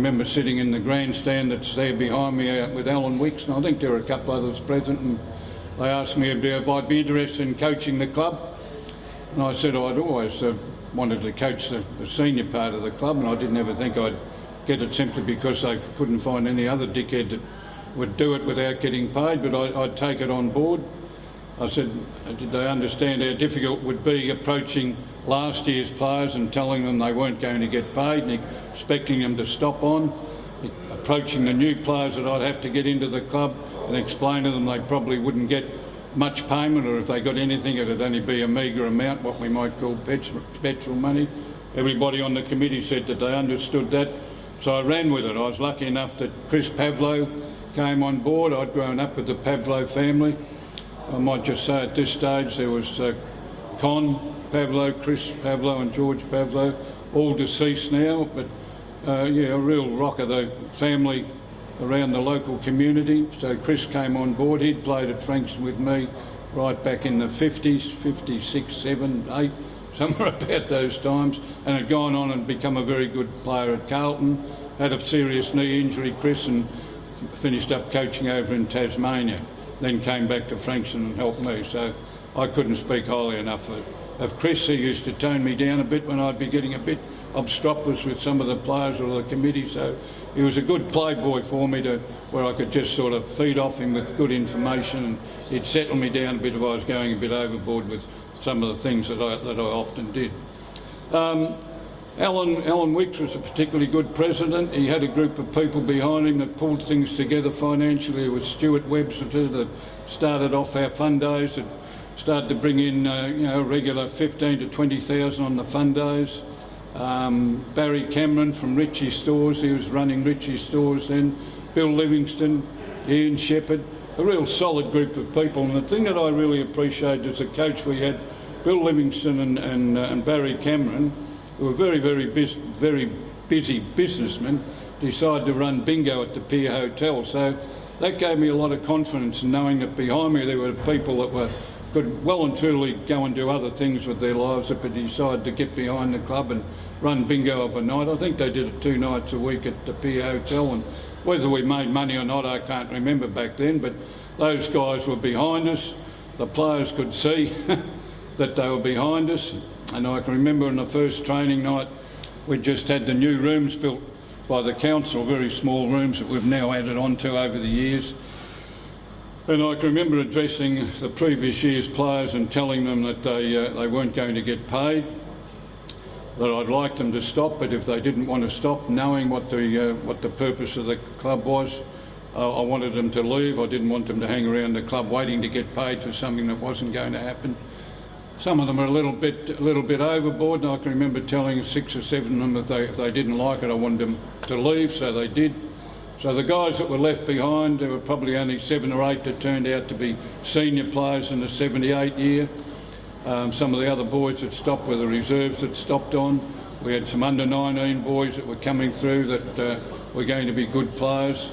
remember sitting in the grandstand that's there behind me with Alan Wicks, and I think there were a couple others present, and they asked me if I'd be interested in coaching the club. And I said I'd always wanted to coach the senior part of the club, and I didn't ever think I'd get it simply because they couldn't find any other dickhead that would do it without getting paid, but I'd take it on board. I said, did they understand how difficult it would be approaching last year's players and telling them they weren't going to get paid and expecting them to stop on, approaching the new players that I'd have to get into the club and explain to them they probably wouldn't get much payment, or if they got anything it'd only be a meagre amount, what we might call petrol money. Everybody on the committee said that they understood that, so I ran with it. I was lucky enough that Chris Pavlo came on board. I'd grown up with the Pavlo family. I might just say at this stage there was Con Pavlo, Chris Pavlo and George Pavlo, all deceased now, but yeah, a real rock of the family around the local community. So Chris came on board. He'd played at Frankston with me right back in the 50s, 56, 7, 8, somewhere about those times, and had gone on and become a very good player at Carlton. Had a serious knee injury, Chris, and finished up coaching over in Tasmania. Then came back to Frankston and helped me. So I couldn't speak highly enough of Chris. He used to tone me down a bit when I'd be getting a bit obstropolous with some of the players or the committee. So he was a good playboy for me where I could just sort of feed off him with good information, and he'd settle me down a bit if I was going a bit overboard with some of the things that I often did. Alan Wicks was a particularly good president. He had a group of people behind him that pulled things together financially. It was Stuart Webster that started off our fund days, that started to bring in a regular 15 to 20,000 on the fund days. Barry Cameron from Ritchie Stores, he was running Ritchie Stores then. Bill Livingston, Ian Shepherd, a real solid group of people. And the thing that I really appreciated as a coach, we had Bill Livingston and Barry Cameron, who were very busy businessmen, decided to run bingo at the Pier Hotel. So that gave me a lot of confidence in knowing that behind me there were people that could well and truly go and do other things with their lives, but decided to get behind the club and run bingo overnight. I think they did it 2 nights a week at the Pier Hotel, and whether we made money or not I can't remember back then, but those guys were behind us. The players could see that they were behind us. And I can remember on the first training night, we just had the new rooms built by the council, very small rooms that we've now added on to over the years. And I can remember addressing the previous year's players and telling them that they weren't going to get paid, that I'd like them to stop, but if they didn't want to stop, knowing what the purpose of the club was, I wanted them to leave. I didn't want them to hang around the club waiting to get paid for something that wasn't going to happen. Some of them were a little bit overboard, and I can remember telling 6 or 7 of them that if they didn't like it, I wanted them to leave, so they did. So the guys that were left behind, there were probably only 7 or 8 that turned out to be senior players in the 78 year. Some of the other boys that stopped were the reserves that stopped on. We had some under-19 boys that were coming through that were going to be good players.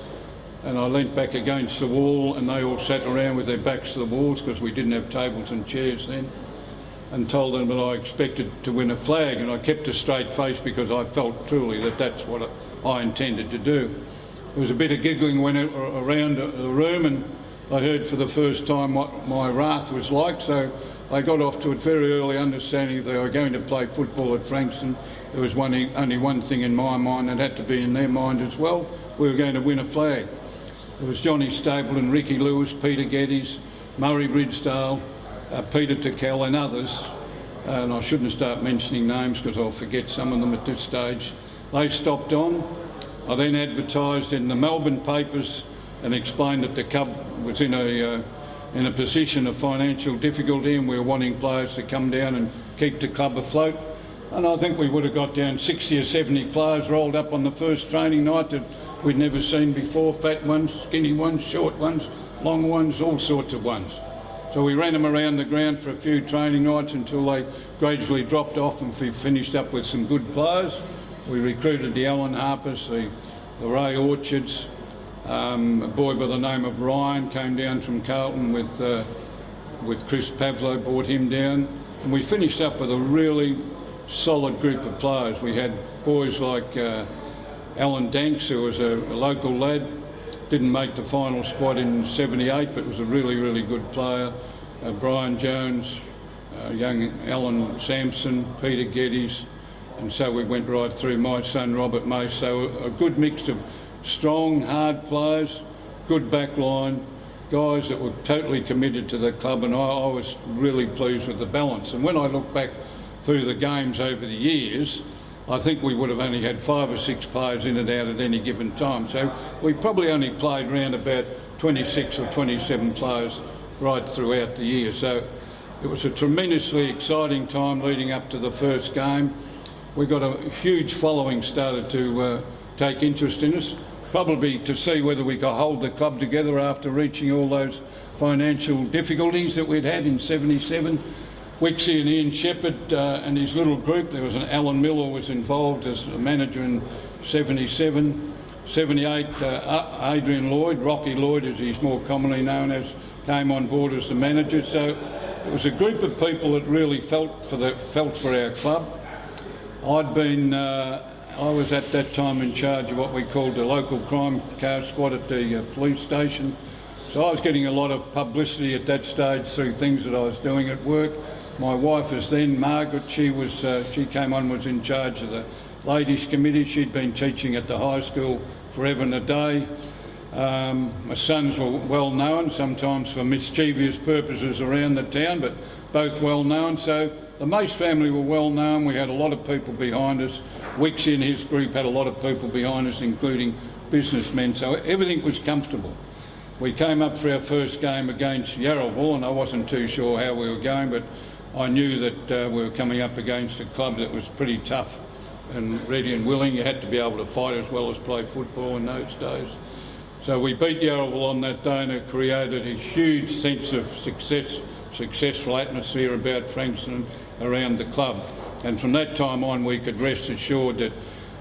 And I leant back against the wall, and they all sat around with their backs to the walls because we didn't have tables and chairs then, and told them that I expected to win a flag, and I kept a straight face because I felt truly that that's what I intended to do. There was a bit of giggling went around the room, and I heard for the first time what my wrath was like, so I got off to it very early, understanding if they were going to play football at Frankston, there was only one thing in my mind that had to be in their mind as well: we were going to win a flag. It was Johnny Stapleton, Ricky Lewis, Peter Geddes, Murray Bridgedale, Peter Tickell and others, and I shouldn't start mentioning names because I'll forget some of them at this stage. They stopped on. I then advertised in the Melbourne papers and explained that the club was in a position of financial difficulty and we were wanting players to come down and keep the club afloat. And I think we would have got down 60 or 70 players rolled up on the first training night that we'd never seen before: fat ones, skinny ones, short ones, long ones, all sorts of ones. So we ran them around the ground for a few training nights until they gradually dropped off, and we finished up with some good players. We recruited the Alan Harpers, the Ray Orchards, a boy by the name of Ryan came down from Carlton with Chris Pavlo, brought him down, and we finished up with a really solid group of players. We had boys like Alan Danks, who was a local lad, didn't make the final squad in '78, but was a really, really good player. Brian Jones, young Alan Sampson, Peter Geddes, and so we went right through. My son Robert Mace, so a good mix of strong, hard players, good back line, guys that were totally committed to the club, and I was really pleased with the balance. And when I look back through the games over the years, I think we would have only had 5 or 6 players in and out at any given time. So we probably only played around about 26 or 27 players right throughout the year. So it was a tremendously exciting time leading up to the first game. We got a huge following started to take interest in us, probably to see whether we could hold the club together after reaching all those financial difficulties that we'd had in '77. Wixie and Ian Shepherd and his little group. There was an Alan Miller was involved as a manager in '77. '78, Adrian Lloyd, Rocky Lloyd as he's more commonly known as, came on board as the manager. So it was a group of people that really felt for our club. I was at that time in charge of what we called the local crime car squad at the police station. So I was getting a lot of publicity at that stage through things that I was doing at work. My wife was then, Margaret, she came on, was in charge of the ladies committee. She'd been teaching at the high school forever and a day. My sons were well known, sometimes for mischievous purposes around the town, but both well known. So the Mace family were well known. We had a lot of people behind us. Wixie and his group had a lot of people behind us, including businessmen. So everything was comfortable. We came up for our first game against Yarraville, and I wasn't too sure how we were going, but I knew that we were coming up against a club that was pretty tough and ready and willing. You had to be able to fight as well as play football in those days. So we beat Yarraville on that day, and it created a huge sense of successful atmosphere about Frankston around the club. And from that time on, we could rest assured that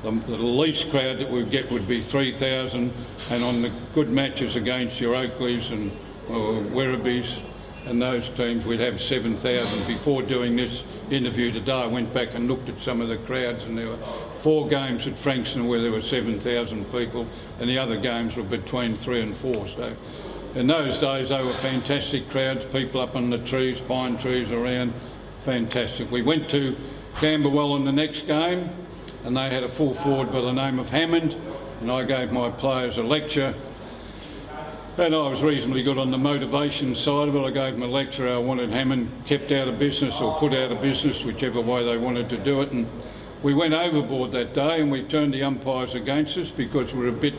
the least crowd that we'd get would be 3,000, and on the good matches against your Oakleys and Werribees and those teams, we'd have 7,000. Before doing this interview today, I went back and looked at some of the crowds, and there were 4 games at Frankston where there were 7,000 people, and the other games were between 3 and 4. So in those days, they were fantastic crowds, people up on the trees, pine trees around, fantastic. We went to Camberwell in the next game, and they had a full forward by the name of Hammond, and I gave my players a lecture. And I was reasonably good on the motivation side of it. I gave them a lecture. I wanted Hammond kept out of business or put out of business, whichever way they wanted to do it. And we went overboard that day, and we turned the umpires against us because we were a bit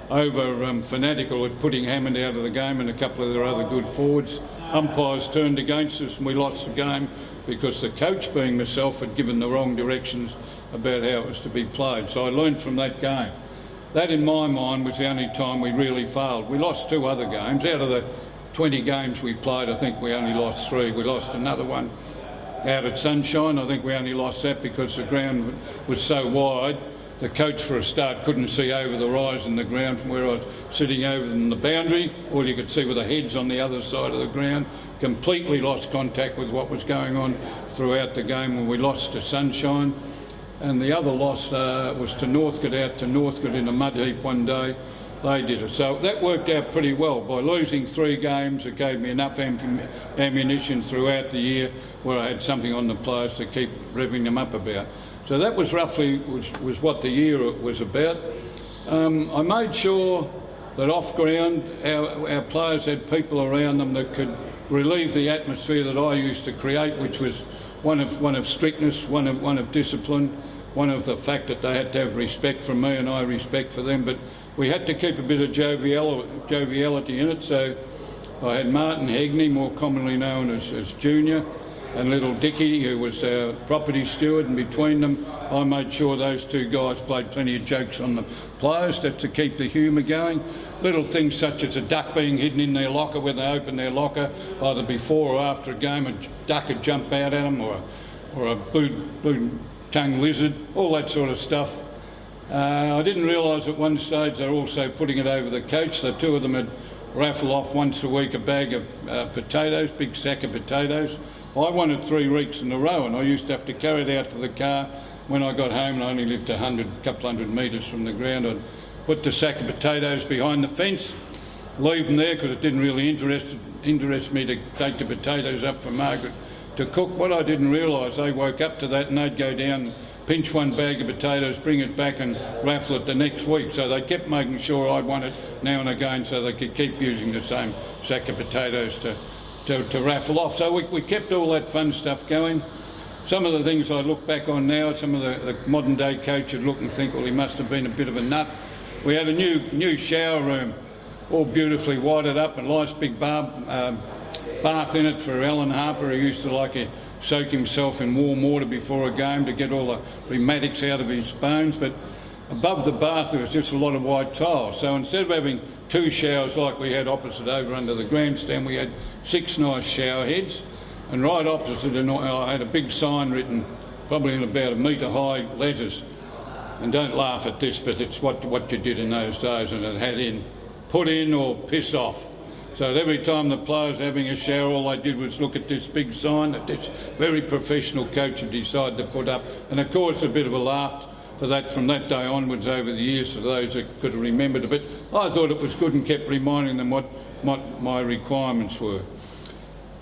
over fanatical at putting Hammond out of the game and a couple of their other good forwards. Umpires turned against us, and we lost the game because the coach, being myself, had given the wrong directions about how it was to be played. So I learned from that game. That, in my mind, was the only time we really failed. We lost 2 other games. Out of the 20 games we played, I think we only lost 3. We lost another one out at Sunshine. I think we only lost that because the ground was so wide. The coach, for a start, couldn't see over the rise in the ground from where I was sitting over in the boundary. All you could see were the heads on the other side of the ground. Completely lost contact with what was going on throughout the game when we lost to Sunshine. And the other loss was to Northcote, out to Northcote in a mud heap one day. They did it. So that worked out pretty well. By losing 3 games, it gave me enough ammunition throughout the year where I had something on the players to keep revving them up about. So that was roughly was what the year was about. I made sure that off ground our players had people around them that could relieve the atmosphere that I used to create, which was one of strictness, one of discipline, one of the fact that they had to have respect for me and I respect for them. But we had to keep a bit of joviality in it. So I had Martin Hegney, more commonly known as Junior, and little Dickie, who was our property steward, and between them I made sure those 2 guys played plenty of jokes on the players to keep the humour going. Little things such as a duck being hidden in their locker when they open their locker, either before or after a game, a duck would jump out at them, or a blue-tongued lizard, all that sort of stuff. I didn't realise at one stage they were also putting it over the coach. The 2 of them had raffle off once a week a bag of potatoes, big sack of potatoes. I won it 3 weeks in a row, and I used to have to carry it out to the car when I got home, and I only lived a couple hundred metres from the ground, I'd put the sack of potatoes behind the fence, leave them there because it didn't really interest me to take the potatoes up for Margaret to cook. What I didn't realise, they woke up to that and they'd go down, pinch one bag of potatoes, bring it back and raffle it the next week. So they kept making sure I'd want it now and again so they could keep using the same sack of potatoes to raffle off. So we kept all that fun stuff going. Some of the things I look back on now, some of the modern day coaches look and think, well, he must have been a bit of a nut. We had a new shower room, all beautifully whited up, and a nice big bath in it for Alan Harper, who used to like to soak himself in warm water before a game to get all the rheumatics out of his bones. But above the bath there was just a lot of white tiles. So instead of having 2 showers like we had opposite over under the grandstand, we had 6 nice shower heads. And right opposite it, I had a big sign written, probably in about 1 metre high letters. And don't laugh at this, but it's what you did in those days, and it had in, put in or piss off. So every time the players were having a shower, all they did was look at this big sign that this very professional coach had decided to put up. And of course a bit of a laugh for that from that day onwards over the years for those that could have remembered it. But I thought it was good and kept reminding them what my requirements were.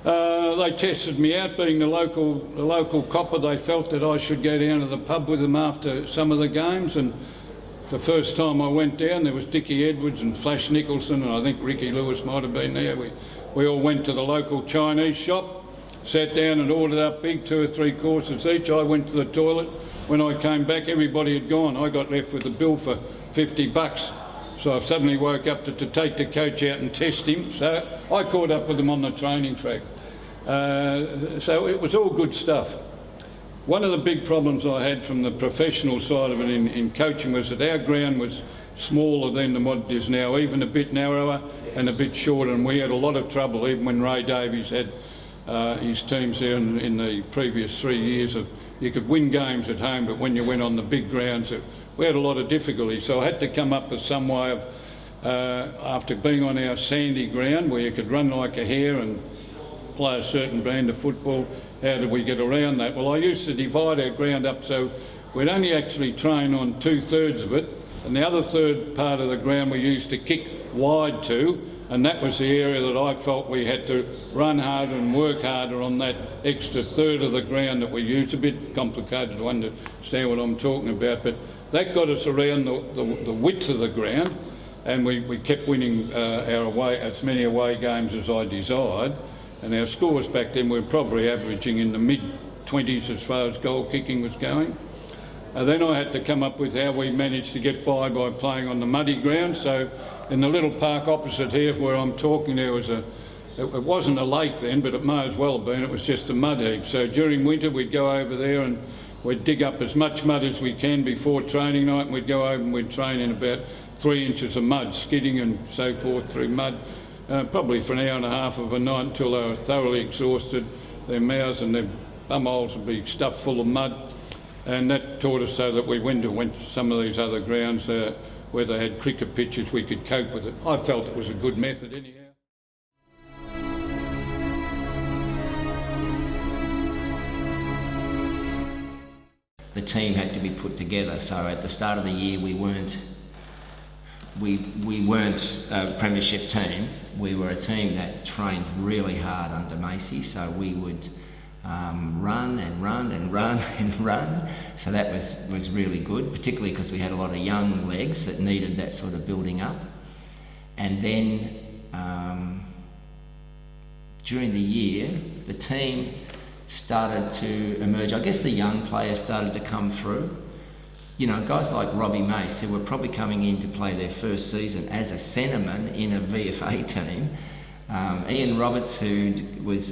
They tested me out, being the local copper. They felt that I should go down to the pub with them after some of the games, and the first time I went down there was Dickie Edwards and Flash Nicholson, and I think Ricky Lewis might have been there. We all went to the local Chinese shop, sat down and ordered up big 2 or 3 courses each. I went to the toilet. When I came back, everybody had gone. I got left with a bill for $50. So I suddenly woke up to take the coach out and test him. So I caught up with him on the training track. So it was all good stuff. One of the big problems I had from the professional side of it in coaching was that our ground was smaller than what it is now, even a bit narrower and a bit shorter, and we had a lot of trouble even when Ray Davies had his teams there in the previous 3 years. You could win games at home, but when you went on the big grounds, we had a lot of difficulty. So I had to come up with some way of, after being on our sandy ground where you could run like a hare and play a certain brand of football, how did we get around that? Well, I used to divide our ground up so we'd only actually train on 2/3 of it, and the other third part of the ground we used to kick wide to, and that was the area that I felt we had to run harder and work harder on that extra third of the ground that we used. A bit complicated to understand what I'm talking about, but that got us around the width of the ground, and we kept winning as many away games as I desired. And our scores back then were probably averaging in the mid-20s as far as goal kicking was going. Then I had to come up with how we managed to get by playing on the muddy ground. So in the little park opposite here where I'm talking, there was it wasn't a lake then, but it may as well have been. It was just a mud heap. So during winter we'd go over there and we'd dig up as much mud as we can before training night, and we'd go over and we'd train in about 3 inches of mud, skidding and so forth through mud. Probably for an hour and a half of a night until they were thoroughly exhausted. Their mouths and their bum holes would be stuffed full of mud, and that taught us so that we went to some of these other grounds where they had cricket pitches, we could cope with it. I felt it was a good method anyhow. The team had to be put together, so at the start of the year we weren't a premiership team. We were a team that trained really hard under Macy, so we would run and run and run and run. So that was really good, particularly because we had a lot of young legs that needed that sort of building up. And then during the year, the team started to emerge. I guess the young players started to come through. You know, guys like Robbie Mace, who were probably coming in to play their first season as a centreman in a VFA team. Ian Roberts, who was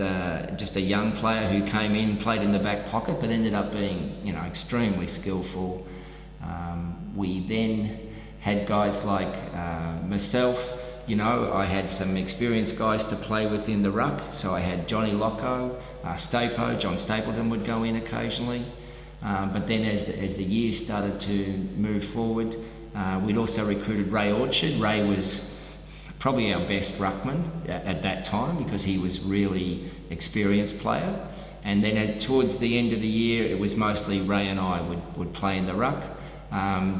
just a young player who came in, played in the back pocket, but ended up being, you know, extremely skillful. We then had guys like myself. You know, I had some experienced guys to play with in the ruck. So I had Johnny Locko, John Stapleton would go in occasionally. But then as the years started to move forward, we'd also recruited Ray Orchard. Ray was probably our best ruckman at that time because he was really experienced player. And then towards the end of the year, it was mostly Ray and I would play in the ruck.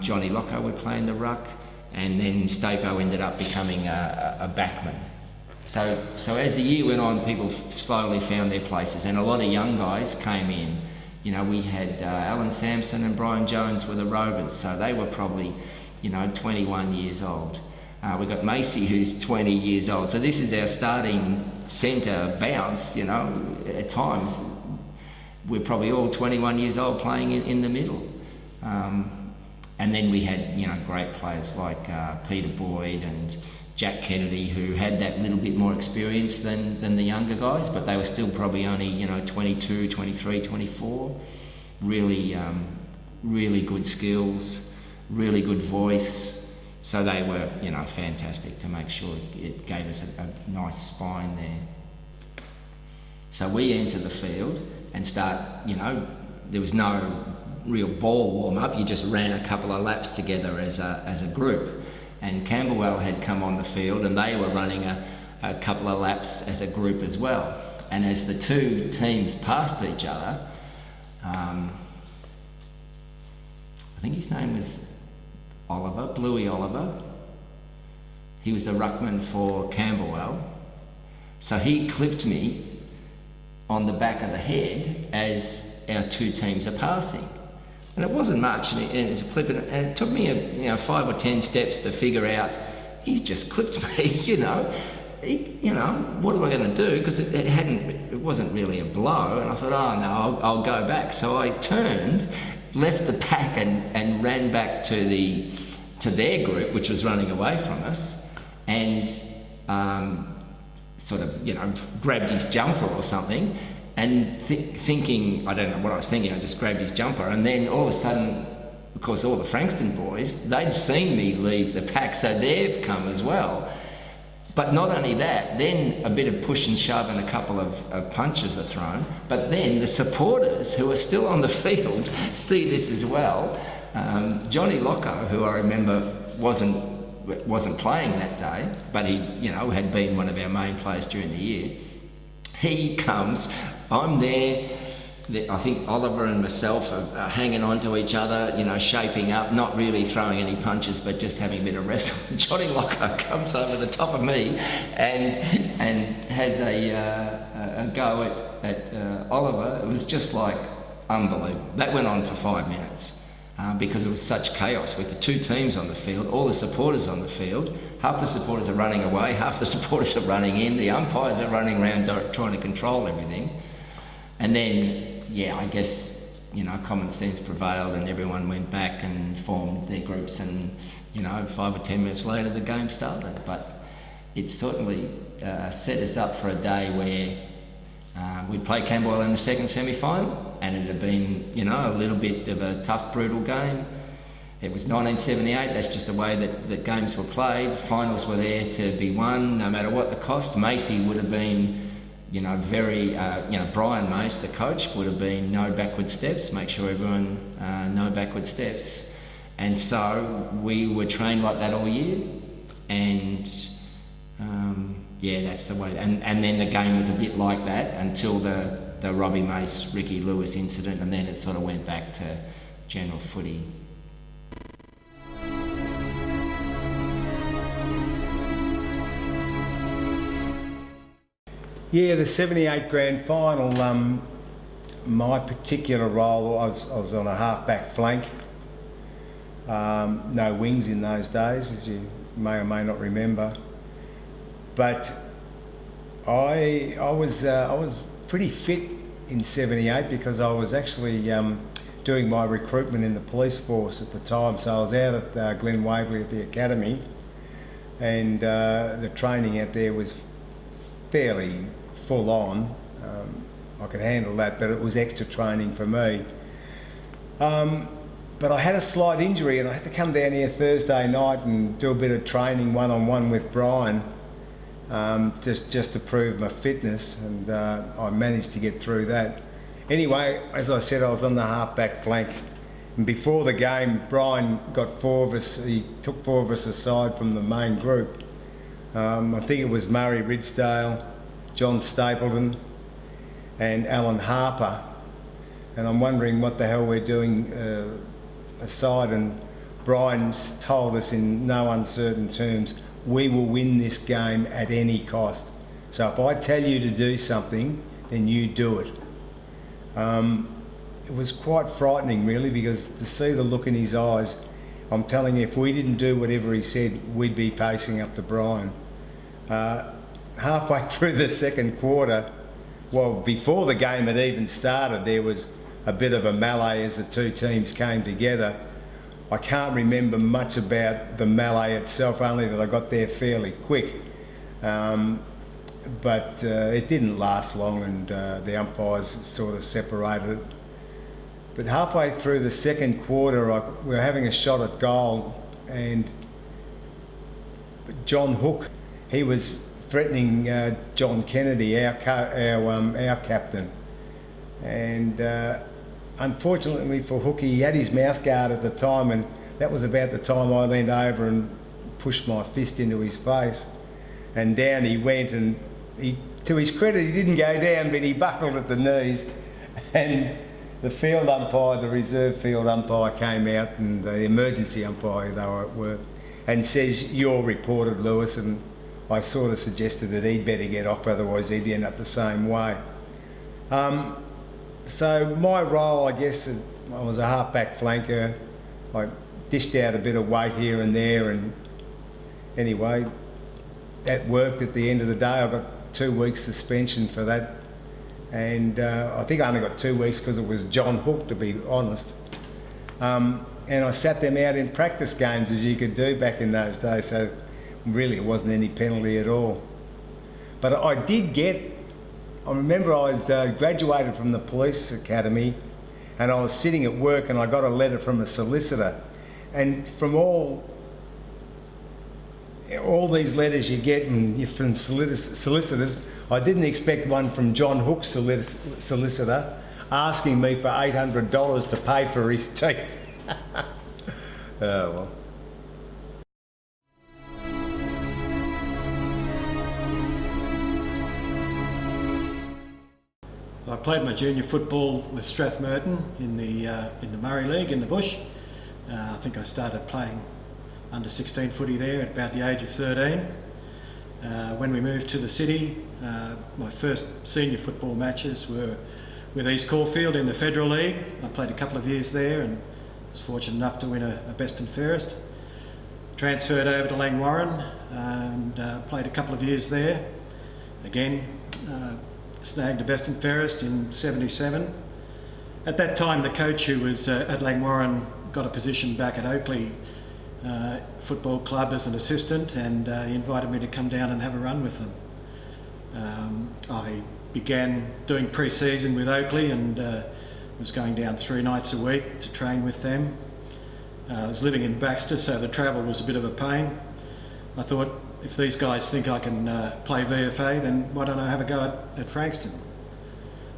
Johnny Locko would play in the ruck, and then Stapo ended up becoming a backman. So as the year went on, people slowly found their places, and a lot of young guys came in. You know, we had Alan Sampson and Brian Jones were the Rovers, so they were probably, 21 years old. We got Macy, who's 20 years old. So this is our starting centre bounce, at times. We're probably all 21 years old playing in the middle. And then we had, great players like Peter Boyd and Jack Kennedy, who had that little bit more experience than the younger guys, but they were still probably only, 22, 23, 24. Really, really good skills, really good voice. So they were, fantastic to make sure it gave us a nice spine there. So we enter the field and start, there was no real ball warm-up, you just ran a couple of laps together as a group. And Camberwell had come on the field and they were running a couple of laps as a group as well. And as the two teams passed each other, I think his name was Oliver, Bluey Oliver. He was the ruckman for Camberwell. So he clipped me on the back of the head as our two teams are passing. And it wasn't much, and it was a clip, and it took me 5 or 10 steps to figure out, he's just clipped me, what am I going to do? Because it wasn't really a blow, and I thought, oh no, I'll go back. So I turned, left the pack and ran back to their group, which was running away from us, and sort of, grabbed his jumper or something, and thinking, I don't know what I was thinking, I just grabbed his jumper, and then all of a sudden, of course, all the Frankston boys, they'd seen me leave the pack, so they've come as well. But not only that, then a bit of push and shove and a couple of punches are thrown, but then the supporters who are still on the field see this as well. Johnny Locko, who I remember wasn't playing that day, but he had been one of our main players during the year. He comes, I'm there, I think Oliver and myself are hanging on to each other, shaping up, not really throwing any punches, but just having a bit of wrestle. Johnny Locko comes over the top of me and has a go at Oliver. It was just like unbelievable. That went on for 5 minutes. Because it was such chaos with the two teams on the field, all the supporters on the field. Half the supporters are running away, half the supporters are running in, the umpires are running around trying to control everything. And then, I guess, common sense prevailed and everyone went back and formed their groups, and, 5 or 10 minutes later the game started. But it certainly set us up for a day where we'd play Camberwell in the second semi-final, and it had been, a little bit of a tough, brutal game. It was 1978, that's just the way that games were played. Finals were there to be won, no matter what the cost. Macy would have been, Brian Mace, the coach, would have been no backward steps, make sure everyone, no backward steps. And so we were trained like that all year, and that's the way. And then the game was a bit like that until the Robbie Mace, Ricky Lewis incident, and then it sort of went back to general footy. Yeah, the 78 grand final, my particular role, I was on a half-back flank. No wings in those days, as you may or may not remember. But I was pretty fit in 78 because I was actually doing my recruitment in the police force at the time. So I was out at Glen Waverley at the academy, and the training out there was fairly full on. I could handle that, but it was extra training for me. But I had a slight injury and I had to come down here Thursday night and do a bit of training one-on-one with Brian, just to prove my fitness, and I managed to get through that. Anyway, as I said, I was on the half-back flank, and before the game, Brian got 4 of us, he took 4 of us aside from the main group. I think it was Murray Ridsdale, John Stapleton, and Alan Harper. And I'm wondering what the hell we're doing aside. And Brian's told us in no uncertain terms, we will win this game at any cost. So if I tell you to do something, then you do it. It was quite frightening, really, because to see the look in his eyes, I'm telling you, if we didn't do whatever he said, we'd be facing up to Brian. Halfway through the second quarter, well, before the game had even started, there was a bit of a melee as the two teams came together. I can't remember much about the melee itself, only that I got there fairly quick. But it didn't last long, and the umpires sort of separated it. But halfway through the second quarter, we were having a shot at goal, and John Hook, he was threatening John Kennedy, our captain. And unfortunately for Hook, he had his mouth guard at the time, and that was about the time I leaned over and pushed my fist into his face. And down he went, and to his credit, he didn't go down, but he buckled at the knees. And the field umpire, the reserve field umpire, came out, and the emergency umpire, they were, and says, "You're reported, Lewis." And I sort of suggested that he'd better get off, otherwise he'd end up the same way. So my role, I guess, I was a half-back flanker. I dished out a bit of weight here and there, and anyway, that worked. At the end of the day, I got 2 weeks suspension for that. And I think I only got 2 weeks because it was John Hook, to be honest. And I sat them out in practice games, as you could do back in those days, so really it wasn't any penalty at all. But I remember I graduated from the police academy, and I was sitting at work, and I got a letter from a solicitor. And from all these letters you get from solicitors, I didn't expect one from John Hook's solicitor asking me for $800 to pay for his teeth. Oh, well. I played my junior football with Strathmerton in the Murray League in the bush. I think I started playing under 16 footy there at about the age of 13. When we moved to the city, my first senior football matches were with East Caulfield in the Federal League. I played a couple of years there and was fortunate enough to win a best and fairest. Transferred over to Langwarrin and played a couple of years there. Again, snagged a best and fairest in '77. At that time, the coach who was at Langwarrin got a position back at Oakley Football Club as an assistant, and he invited me to come down and have a run with them. I began doing pre-season with Oakley and was going down 3 nights a week to train with them. I was living in Baxter, so the travel was a bit of a pain. I thought, if these guys think I can play VFA, then why don't I have a go at Frankston?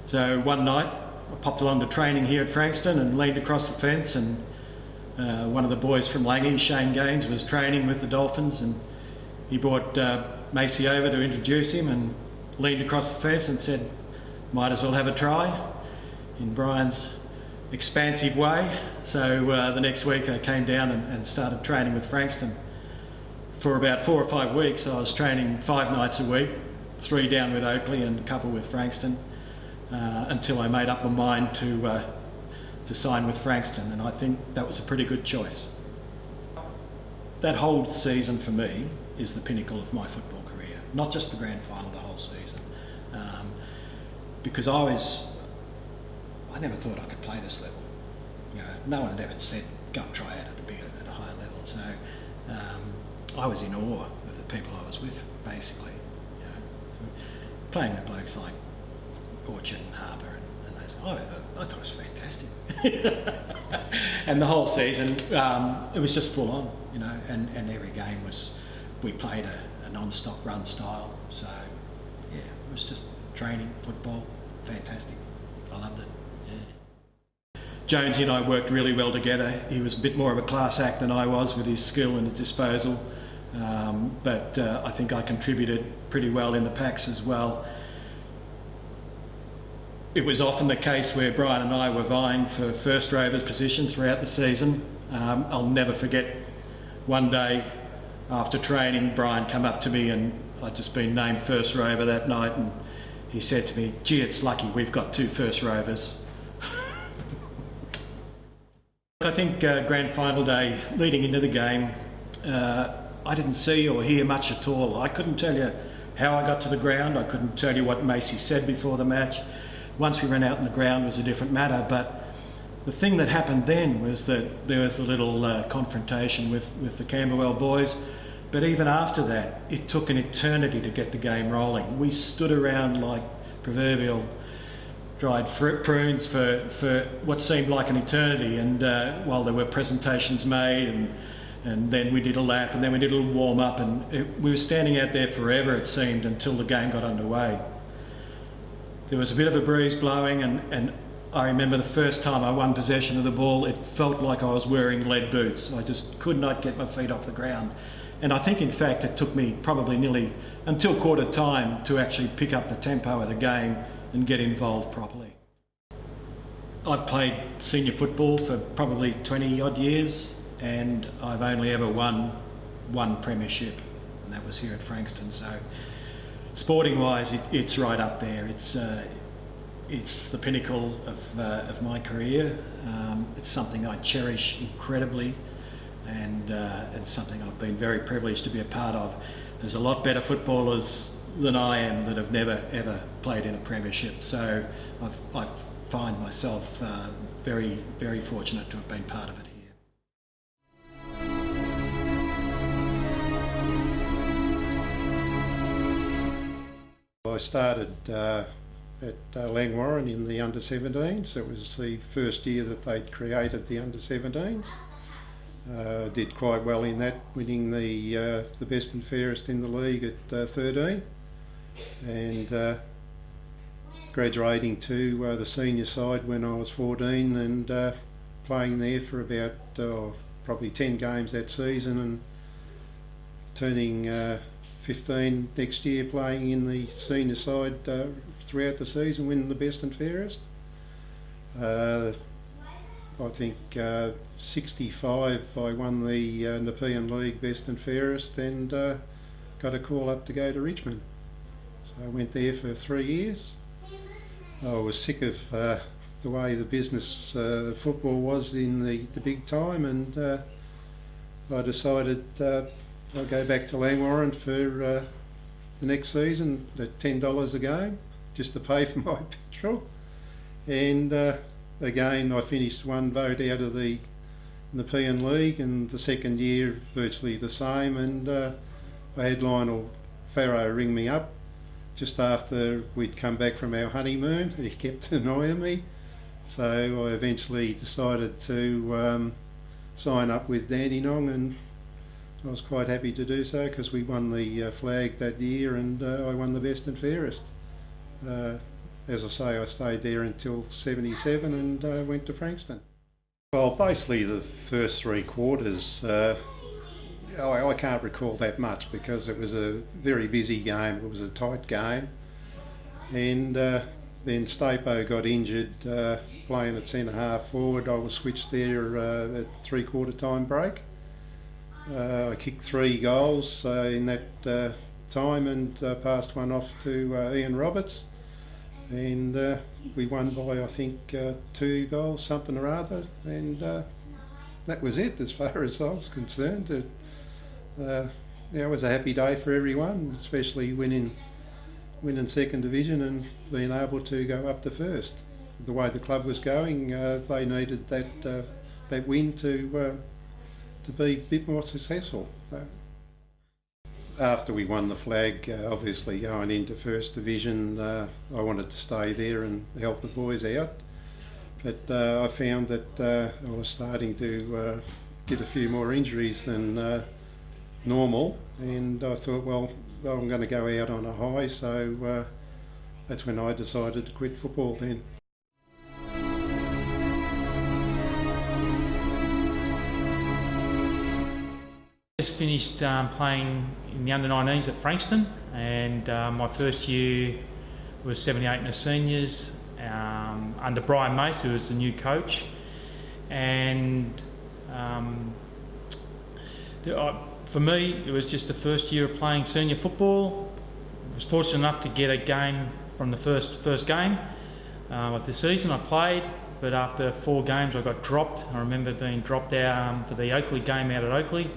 So one night I popped along to training here at Frankston and leaned across the fence, and one of the boys from Langy, Shane Gaines, was training with the Dolphins, and he brought Macy over to introduce him and leaned across the fence and said, "Might as well have a try," in Brian's expansive way. So the next week I came down and started training with Frankston. For about 4 or 5 weeks I was training 5 nights a week, 3 down with Oakley and a couple with Frankston, until I made up my mind to sign with Frankston, and I think that was a pretty good choice. That whole season for me is the pinnacle of my football career, not just the grand final, the whole season. Because I never thought I could play this level. You know, no one had ever said, go and try out at a higher level. So I was in awe of the people I was with, basically. You know, playing with blokes like Orchard and Harbour and those, I thought it was fantastic. And the whole season, it was just full on, you know, and every game we played a non-stop run style. So yeah, it was just training, football, fantastic. I loved it. Yeah. Jonesy and I worked really well together. He was a bit more of a class act than I was with his skill and his disposal, but I think I contributed pretty well in the packs as well. it was often the case where Brian and I were vying for first rovers position throughout the season. I'll never forget one day after training, Brian come up to me, and I'd just been named first rover that night, and he said to me, "Gee, it's lucky we've got 2 first rovers." I think grand final day, leading into the game, I didn't see or hear much at all. I couldn't tell you how I got to the ground. I couldn't tell you what Macy said before the match. Once we went out on the ground was a different matter, but the thing that happened then was that there was a little confrontation with the Camberwell boys. But even after that, it took an eternity to get the game rolling. We stood around like proverbial dried prunes for what seemed like an eternity, and while there were presentations made, and then we did a lap, and then we did a little warm up, and we were standing out there forever, it seemed, until the game got underway. There was a bit of a breeze blowing, and I remember the first time I won possession of the ball, it felt like I was wearing lead boots. I just could not get my feet off the ground. And I think, in fact, it took me probably nearly until quarter time to actually pick up the tempo of the game and get involved properly. I've played senior football for probably 20 odd years, and I've only ever won one premiership, and that was here at Frankston. So sporting wise, it's right up there. It's the pinnacle of my career. It's something I cherish incredibly, and something I've been very privileged to be a part of. There's a lot better footballers than I am that have never ever played in a premiership, so I find myself very, very fortunate to have been part of it here. I started at Langwarrin in the under-17s. It was the first year that they'd created the under-17s. Did quite well in that, winning the best and fairest in the league at 13, and graduating to the senior side when I was 14, and playing there for about probably 10 games that season, and turning 15 next year, playing in the senior side throughout the season, winning the best and fairest. I think 65 I won the Nepean League best and fairest, and got a call up to go to Richmond. So I went there for 3 years. I was sick of the way the business football was in the big time, and I decided I'll go back to Langwarrin for the next season at $10 a game, just to pay for my petrol. And again, I finished one vote out of the Nepean League, and the second year virtually the same. And I had Lionel Farrow ring me up just after we'd come back from our honeymoon. He kept annoying me, so I eventually decided to sign up with Dandenong, and I was quite happy to do so because we won the flag that year, and I won the best and fairest. As I say, I stayed there until 77 and went to Frankston. Well, basically the first 3 quarters, I can't recall that much because it was a very busy game. It was a tight game, and then Stapo got injured playing at centre half forward. I was switched there at 3/4 time break. I kicked 3 goals in that time, and passed one off to Ian Roberts, and we won by I think 2 goals, something or other, and that was it as far as I was concerned. It was a happy day for everyone, especially winning second division and being able to go up to first. The way the club was going, they needed that win to be a bit more successful. After we won the flag, obviously going into first division, I wanted to stay there and help the boys out, but I found that I was starting to get a few more injuries than normal, and I thought, well, I'm going to go out on a high, so that's when I decided to quit football then. Just finished playing in the under-19s at Frankston, and my first year was 78 in the seniors, under Brian Mace, who was the new coach. And for me, it was just the first year of playing senior football. I was fortunate enough to get a game from the first game of the season. I played, but after 4 games I got dropped. I remember being dropped out for the Oakley game out at Oakley,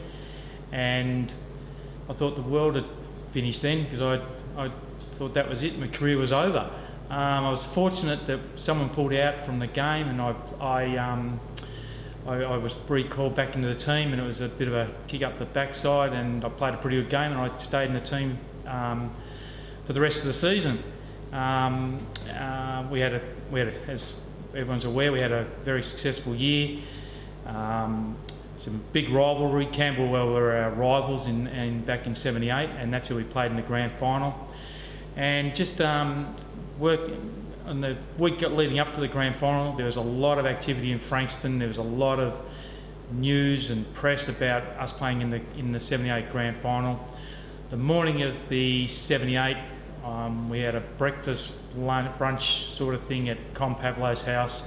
and I thought the world had finished then, because I thought that was it, my career was over. I was fortunate that someone pulled out from the game, and I was recalled back into the team, and it was a bit of a kick up the backside, and I played a pretty good game, and I stayed in the team for the rest of the season. We had, as everyone's aware, we had a very successful year. Some big rivalry. Camberwell were our rivals back in '78, and that's who we played in the grand final. And just work on the week leading up to the grand final, there was a lot of activity in Frankston. There was a lot of news and press about us playing in the '78 grand final. The morning of the '78, we had a breakfast, brunch sort of thing at Com Pavlo's house,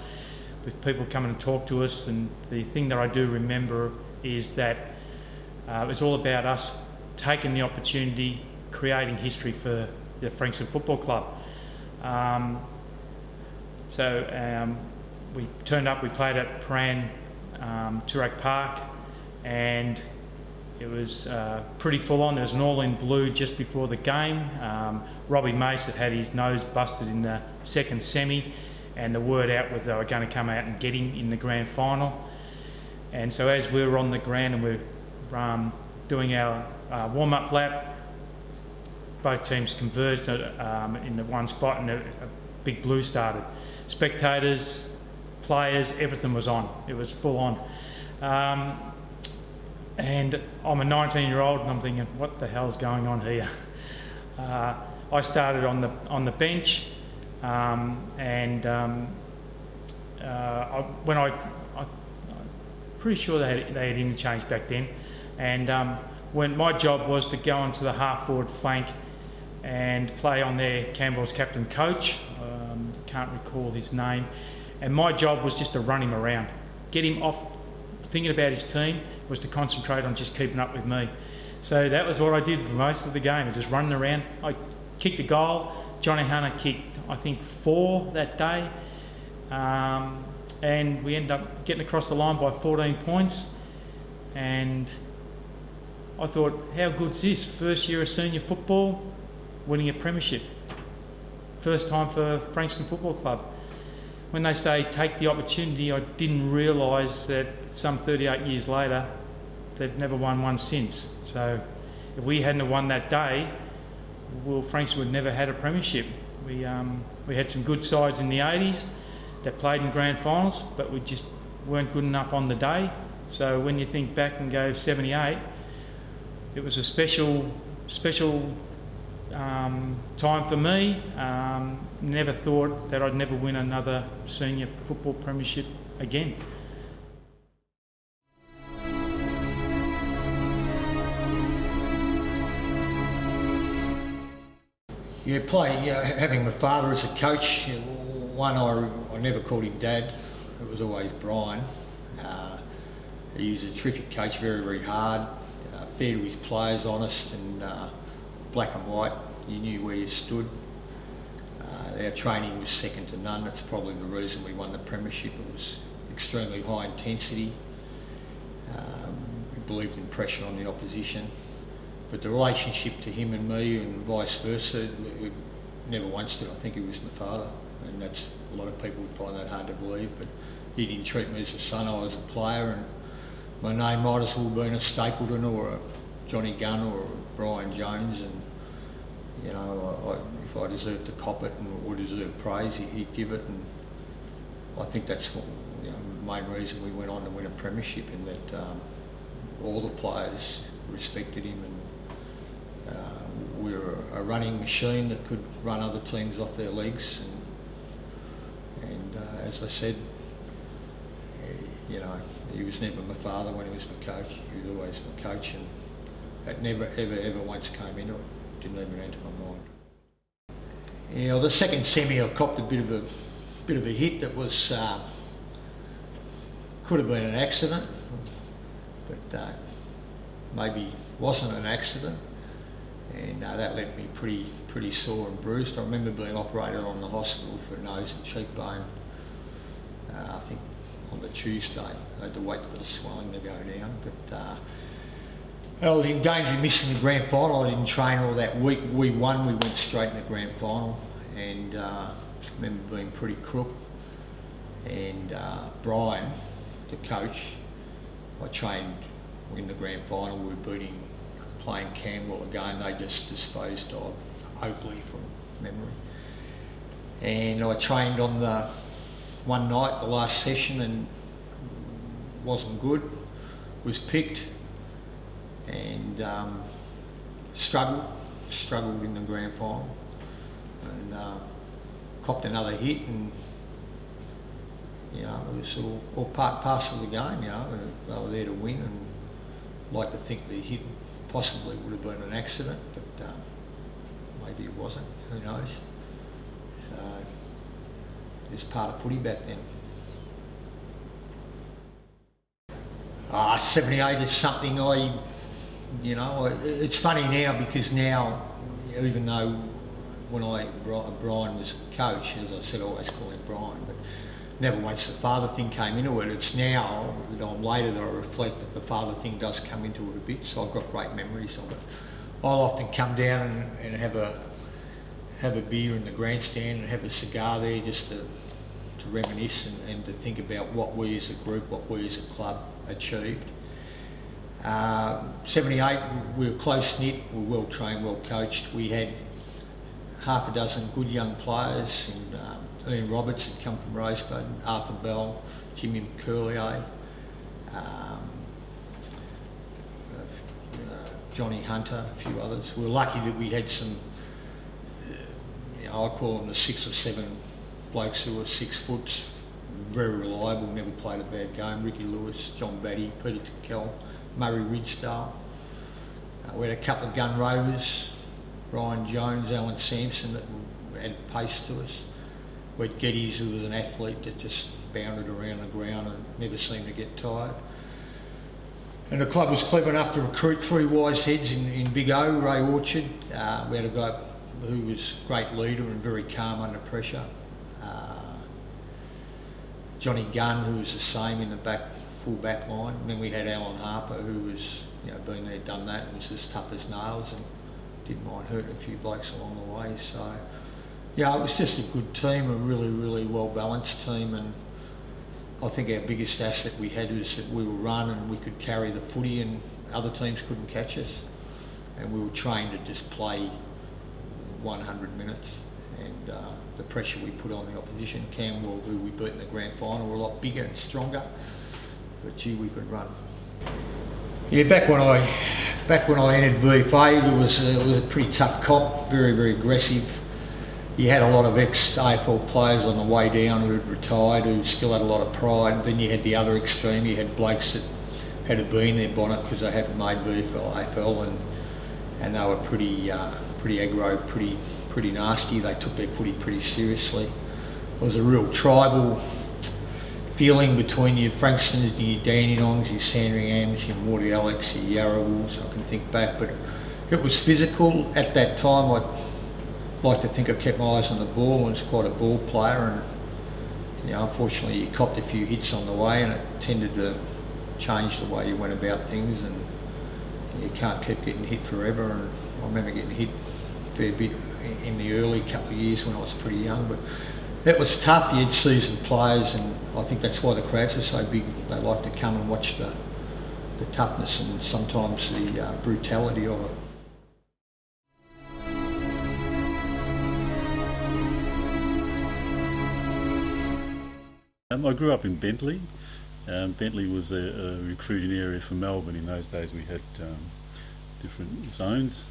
with people coming and talk to us. And the thing that I do remember is that it's all about us taking the opportunity, creating history for the Frankston Football Club. We turned up, we played at Toorak Park, and it was pretty full on. There was an all-in blue just before the game. Robbie Mace had his nose busted in the second semi, and the word out was they were going to come out and get him in the grand final. And so as we were on the ground and we were doing our warm-up lap, both teams converged in the one spot, and a big blue started. Spectators, players, everything was on. It was full on. And I'm a 19-year-old, and I'm thinking, what the hell's going on here? I started on the bench, I'm pretty sure they had interchange back then. And when my job was to go onto the half-forward flank and play on their Camberwell's captain coach, can't recall his name, and my job was just to run him around, get him off thinking about his team, was to concentrate on just keeping up with me. So that was what I did for most of the game, was just running around. I kicked a goal. Johnny Hunter kicked, I think, 4 that day, and we ended up getting across the line by 14 points. And I thought, how good's this? First year of senior football, winning a premiership. First time for Frankston Football Club. When they say take the opportunity, I didn't realise that some 38 years later, they've never won one since. So if we hadn't have won that day, well, Frankston would never had a premiership. We had some good sides in the 80s that played in grand finals, but we just weren't good enough on the day. So when you think back and go 78, it was a special time for me. Never thought that I'd never win another senior football premiership again. Yeah, having my father as a coach, I never called him Dad. It was always Brian. He was a terrific coach, very, very hard, fair to his players, honest, and black and white. You knew where you stood. Our training was second to none. That's probably the reason we won the premiership. It was extremely high intensity. We believed in pressure on the opposition. But the relationship to him and me, and vice versa, we never once did I think he was my father. And that's, a lot of people would find that hard to believe, but he didn't treat me as a son. I was a player, and my name might as well have been a Stapleton or a Johnny Gunn or a Brian Jones, and you know, if I deserved to cop it or deserved praise, he'd give it. And I think that's what, you know, the main reason we went on to win a premiership, in that all the players respected him, and we were a running machine that could run other teams off their legs. And as I said, you know, he was never my father when he was my coach. He was always my coach, and that never ever once came into it. Didn't even enter my mind. Yeah, well, the second semi I copped a bit of a bit of a hit that was could have been an accident, but maybe wasn't an accident, and that left me pretty sore and bruised. I remember being operated on the hospital for nose and cheekbone. I think on the Tuesday. I had to wait for the swelling to go down, but I was in danger of missing the grand final. I didn't train all that week. We won, we went straight in the grand final, and I remember being pretty crook. And Brian, the coach, I trained in the grand final. We were playing Camberwell again. They just disposed of Oakley from memory. And I trained on the one night, the last session, and wasn't good. Was picked and struggled in the grand final, and copped another hit, and you know, it was all part parcel of the game. You know, they were there to win, and I'd like to think the hit possibly would have been an accident, but maybe it wasn't. Who knows? So it was part of footy back then. 78 is something it's funny now, because now, even though when Brian was coach, as I said, I always call him Brian, but never once the father thing came into it. It's now that I'm later that I reflect that the father thing does come into it a bit, so I've got great memories of it. I'll often come down and have a beer in the grandstand and have a cigar there, just to reminisce and to think about what we as a group, what we as a club achieved. 78, we were close-knit, we were well-trained, well-coached. We had half a dozen good young players, and Ian Roberts had come from Rosebud, Arthur Bell, Jimmy McCurlier, Johnny Hunter, a few others. We were lucky that we had some, I call them the 6 or 7 blokes who were 6 foot, very reliable, never played a bad game. Ricky Lewis, John Batty, Peter Tickell, Murray Ridgedale. We had a couple of gun rovers, Ryan Jones, Alan Sampson, that added pace to us. We had Geddes, who was an athlete that just bounded around the ground and never seemed to get tired. And the club was clever enough to recruit 3 wise heads in Big O, Ray Orchard. We had a guy who was a great leader and very calm under pressure. Johnny Gunn, who was the same in the full back line. And then we had Alan Harper, who was, been there, done that, and was as tough as nails and didn't mind hurting a few blokes along the way. So, it was just a good team, a really, really well-balanced team, and I think our biggest asset we had was that we were run and we could carry the footy and other teams couldn't catch us. And we were trained to just play 100 minutes, and the pressure we put on the opposition. Camberwell, who we beat in the grand final, were a lot bigger and stronger, but gee, we could run. Yeah, back when I entered VFA, it was a pretty tough cop, very, very aggressive. You had a lot of ex-AFL players on the way down who had retired, who still had a lot of pride. Then you had the other extreme, you had blokes that had a bee in their bonnet because they hadn't made VFL, AFL, and they were pretty aggro, pretty nasty. They took their footy pretty seriously. There was a real tribal feeling between your Frankstons and your Dandenongs, your Sandringhams, your Morty Alex, your Yarrawools. I can think back, but it was physical. At that time, I'd like to think I kept my eyes on the ball and was quite a ball player, and unfortunately you copped a few hits on the way, and it tended to change the way you went about things, and you can't keep getting hit forever. And I remember getting hit a fair bit in the early couple of years when I was pretty young, but that was tough. You had seasoned players, and I think that's why the crowds are so big. They like to come and watch the toughness and sometimes the brutality of it. I grew up in Bentley. Bentley was a recruiting area for Melbourne. In those days we had different zones.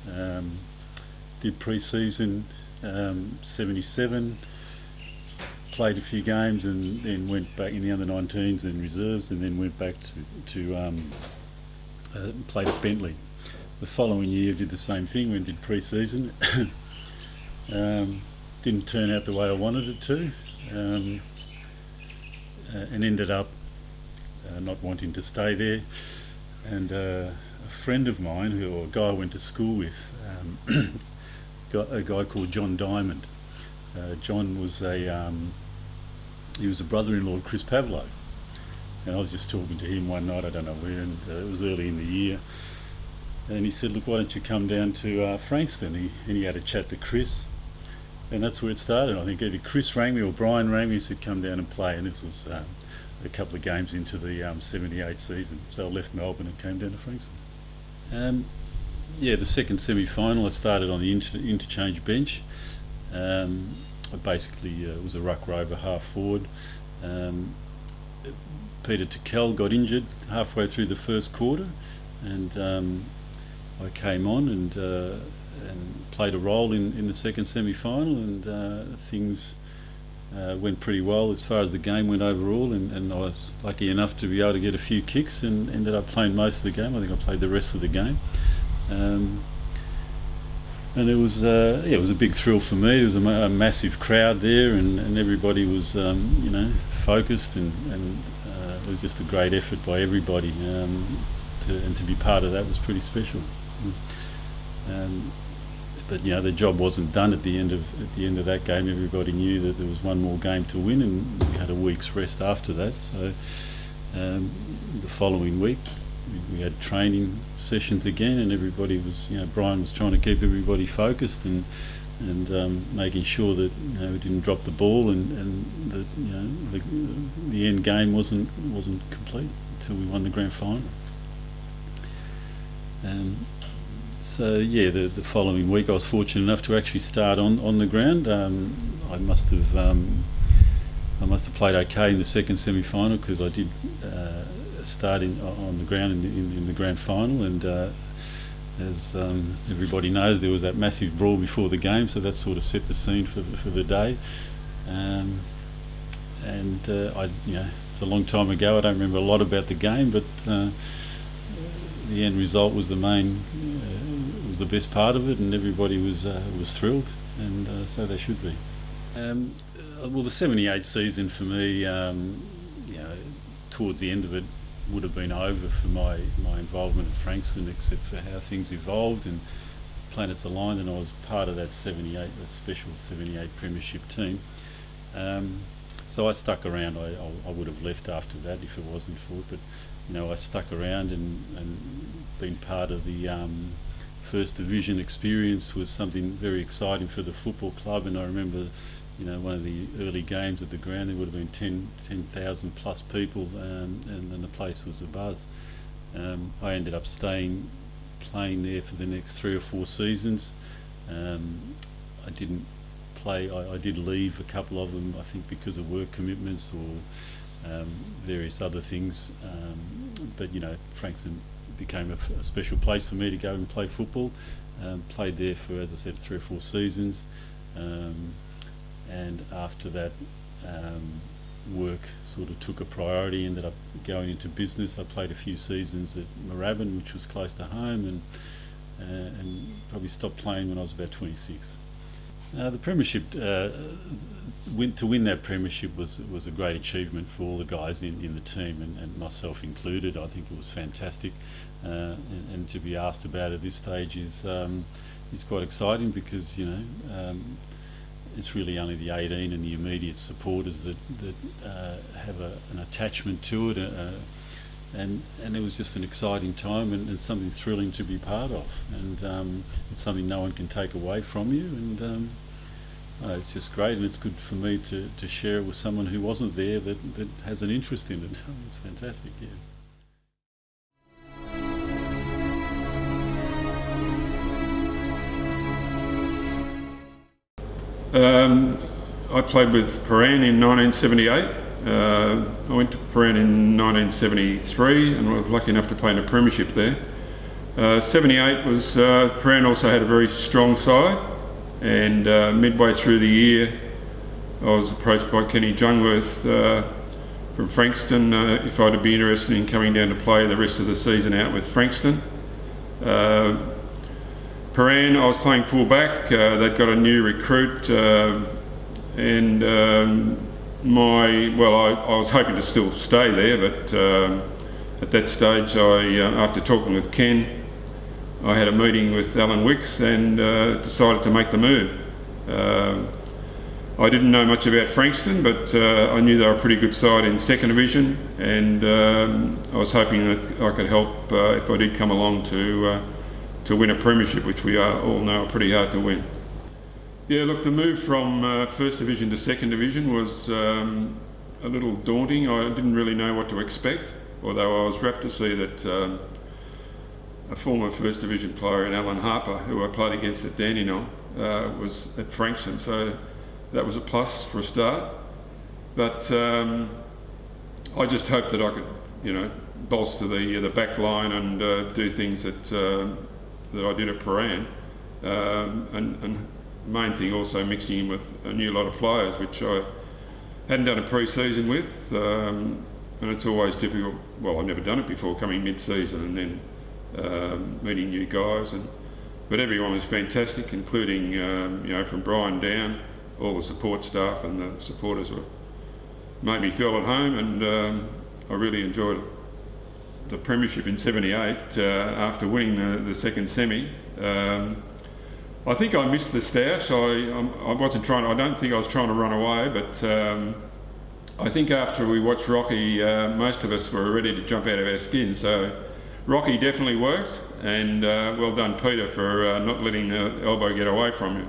Did pre-season 77, played a few games, and then went back in the under-19s and reserves, and then went back to played at Bentley. The following year did the same thing, when did pre-season. Did didn't turn out the way I wanted it to, and ended up not wanting to stay there. And a friend of mine, or a guy I went to school with, got a guy called John Diamond. John was he was a brother-in-law of Chris Pavlo, and I was just talking to him one night, I don't know where, and it was early in the year, and he said, look, why don't you come down to Frankston? And he had a chat to Chris, and that's where it started. I think either Chris rang me or Brian rang me, he said come down and play, and this was a couple of games into the 78 season, so I left Melbourne and came down to Frankston. Yeah, the second semi-final I started on the interchange bench. I basically was a ruck rover, half forward. Peter Tickell got injured halfway through the first quarter, and I came on and played a role in the second semi-final, and things went pretty well as far as the game went overall, and I was lucky enough to be able to get a few kicks and ended up playing most of the game. I think I played the rest of the game. And it was a big thrill for me. There was a massive crowd there, and everybody was focused, and it was just a great effort by everybody, and to be part of that was pretty special. But the job wasn't done at the end of that game. Everybody knew that there was one more game to win, and we had a week's rest after that. So the following week we had training sessions again, and everybody was, Brian was trying to keep everybody focused and making sure that we didn't drop the ball, and that the end game wasn't complete until we won the grand final. So the following week I was fortunate enough to actually start on the ground. I must have played okay in the second semi-final, because I did start on the ground in the grand final, and as everybody knows, there was that massive brawl before the game, so that sort of set the scene for the day. It's a long time ago. I don't remember a lot about the game, but the end result was was the best part of it, and everybody was thrilled, and so they should be. Well, the 78 season for me, towards the end of it, would have been over for my involvement at Frankston, except for how things evolved and planets aligned, and I was part of that special 78 premiership team. So I stuck around. I would have left after that if it wasn't for it, but I stuck around, and being part of the first division experience was something very exciting for the football club. And I remember one of the early games at the ground, there would have been 10,000 plus people, and the place was abuzz. I ended up playing there for the next 3 or 4 seasons. I didn't play. I did leave a couple of them, I think because of work commitments or various other things. But Frankston became a special place for me to go and play football. Played there for, as I said, 3 or 4 seasons. And after that, work sort of took a priority, ended up going into business. I played a few seasons at Moorabbin, which was close to home, and probably stopped playing when I was about 26. The premiership, to win that premiership was a great achievement for all the guys in the team, and myself included. I think it was fantastic, and to be asked about at this stage is quite exciting, because it's really only the 18 and the immediate supporters that have an attachment to it, and it was just an exciting time, and something thrilling to be part of, and it's something no one can take away from you, and it's just great, and it's good for me to share it with someone who wasn't there that has an interest in it. It's fantastic, yeah. I played with Paran in 1978. I went to Paran in 1973, and I was lucky enough to play in a premiership there. 78 was, Paran also had a very strong side, and midway through the year I was approached by Kenny Jungworth from Frankston if I'd be interested in coming down to play the rest of the season out with Frankston. Paran, I was playing full back. They'd got a new recruit and I was hoping to still stay there, but at that stage, after talking with Ken, I had a meeting with Alan Wicks and decided to make the move. I didn't know much about Frankston, but I knew they were a pretty good side in second division, and I was hoping that I could help if I did come along to win a premiership, which we all know are pretty hard to win. Yeah, look, the move from first division to second division was a little daunting. I didn't really know what to expect, although I was rapt to see that a former first division player in Alan Harper, who I played against at Dandenong, was at Frankston, so that was a plus for a start. But I just hoped that I could, bolster the back line and do things that I did at Paran, and main thing also mixing in with a new lot of players, which I hadn't done a pre-season with, and it's always difficult. Well, I've never done it before, coming mid-season and then meeting new guys, but everyone was fantastic, including from Brian down, all the support staff and the supporters made me feel at home, and I really enjoyed the premiership in '78 after winning the second semi. I think I missed the stoush. I wasn't trying. I don't think I was trying to run away, but I think after we watched Rocky, most of us were ready to jump out of our skin. So Rocky definitely worked, and well done, Peter, for not letting the elbow get away from you.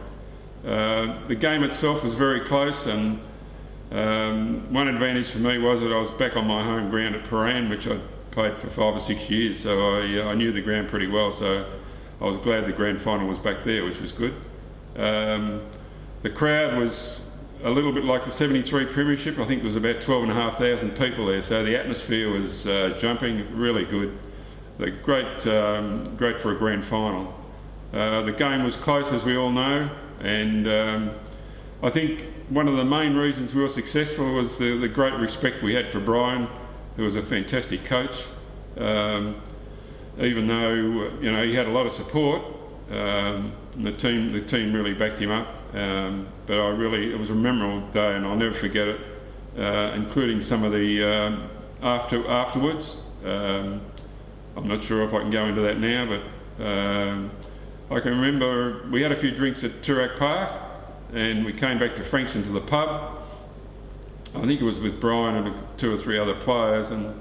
The game itself was very close, and one advantage for me was that I was back on my home ground at Paran, which I'd played for 5 or 6 years, so I knew the ground pretty well. So I was glad the grand final was back there, which was good. The crowd was a little bit like the '73 premiership. I think there was about 12,500 people there, so the atmosphere was jumping, really good. Great for a grand final. The game was close, as we all know, and I think one of the main reasons we were successful was the great respect we had for Brian, who was a fantastic coach. Even though he had a lot of support, and the team really backed him up. But it was a memorable day, and I'll never forget it, including some of the afterwards. I'm not sure if I can go into that now, but I can remember we had a few drinks at Toorak Park, and we came back to Frankston to the pub. I think it was with Brian and 2 or 3 other players, and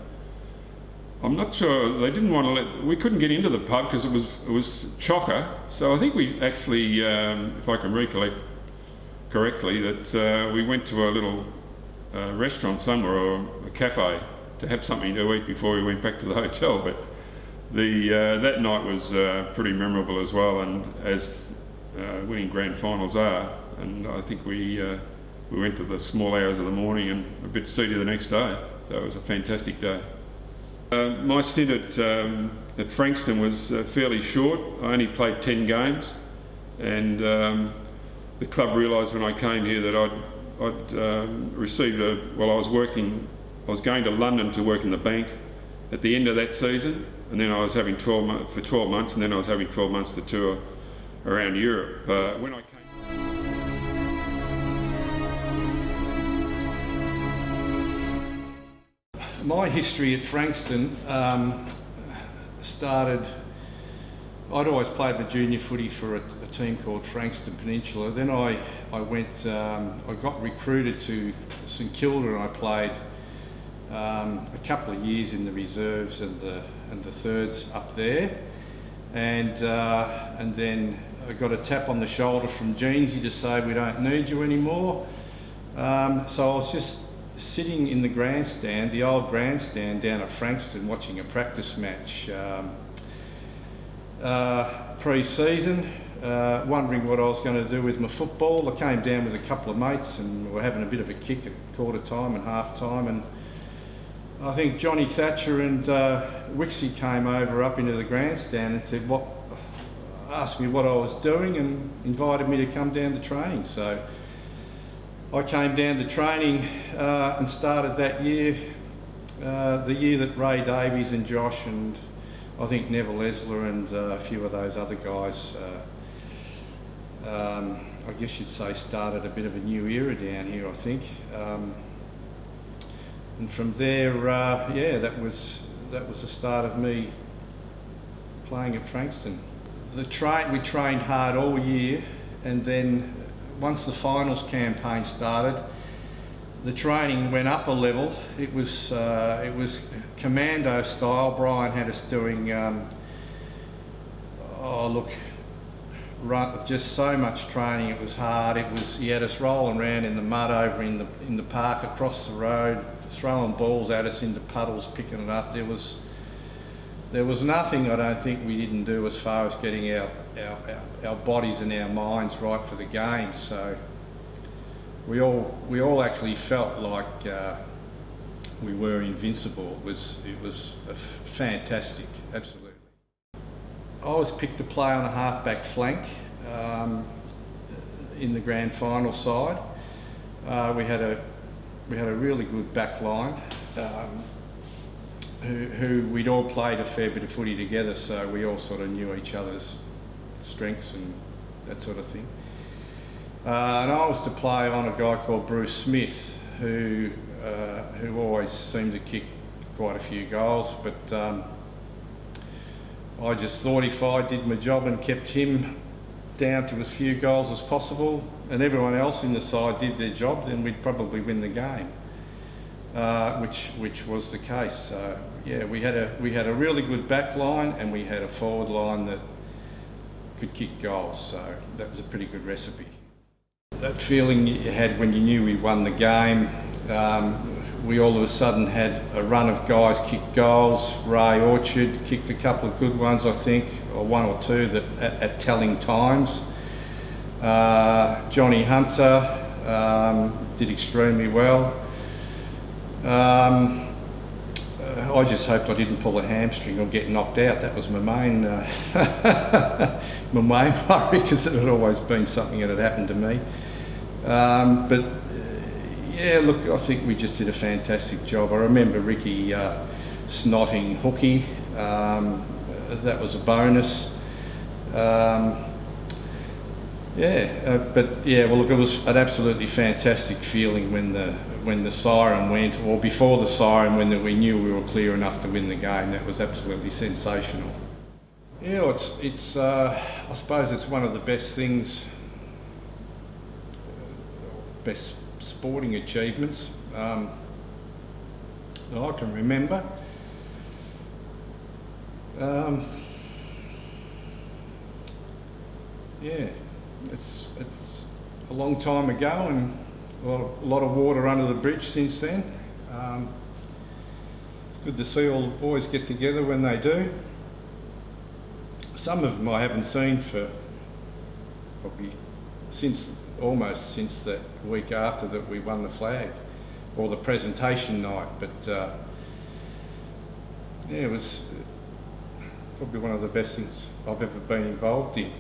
I'm not sure, they didn't want to we couldn't get into the pub because it was chocker. So I think we actually, if I can recollect correctly, that we went to a little restaurant somewhere, or a cafe, to have something to eat before we went back to the hotel. But that night was pretty memorable as well, and as winning grand finals are. And I think we went to the small hours of the morning and a bit seedy the next day. So it was a fantastic day. My stint at Frankston was fairly short. I only played 10 games, and the club realised when I came here that I'd received I was going to London to work in the bank at the end of that season, and then I was having 12 months, and then I was having 12 months to tour around Europe. When I came. My history at Frankston started. I'd always played my junior footy for a team called Frankston Peninsula. Then I got recruited to St Kilda, and I played a couple of years in the reserves and the thirds up there, and then I got a tap on the shoulder from Jeansy to say we don't need you anymore. So I was just sitting in the grandstand, the old grandstand down at Frankston, watching a practice match pre-season, wondering what I was going to do with my football. I came down with a couple of mates and we were having a bit of a kick at quarter time and half time, and I think Johnny Thatcher and Wixie came over up into the grandstand and said asked me what I was doing and invited me to come down to training. So I came down to training and started that year, the year that Ray Davies and Josh and I think Neville Esler and a few of those other guys, I I guess you'd say, started a bit of a new era down here, I think. And from there, that was the start of me playing at Frankston. We trained hard all year, and then once the finals campaign started, the training went up a level. It was commando style. Brian had us doing, just so much training. It was hard. He had us rolling around in the mud over in the park across the road, throwing balls at us into puddles, picking it up. There was nothing I don't think we didn't do as far as getting our bodies and our minds right for the game. So we all actually felt like we were invincible. It was fantastic, absolutely. I was picked to play on a half-back flank in the grand final side. We had a really good back line. Who we'd all played a fair bit of footy together, so we all sort of knew each other's strengths and that sort of thing. And I was to play on a guy called Bruce Smith, who always seemed to kick quite a few goals, but I just thought if I did my job and kept him down to as few goals as possible, and everyone else in the side did their job, then we'd probably win the game. Which was the case. We had a really good back line, and we had a forward line that could kick goals. So that was a pretty good recipe. That feeling you had when you knew we won the game. We all of a sudden had a run of guys kick goals. Ray Orchard kicked a couple of good ones, I think, or one or two that at telling times. Johnny Hunter did extremely well. I just hoped I didn't pull a hamstring or get knocked out. That was my main worry, because it had always been something that had happened to me. I think we just did a fantastic job. I remember Ricky snotting hooky. That was a bonus. It was an absolutely fantastic feeling when the siren went, or before the siren, when we knew we were clear enough to win the game. That was absolutely sensational. Yeah, it's I suppose it's one of the best things, best sporting achievements that I can remember. It's a long time ago, and a lot of water under the bridge since then. It's good to see all the boys get together when they do. Some of them I haven't seen for probably almost since that week after that we won the flag, or the presentation night. But it was probably one of the best things I've ever been involved in.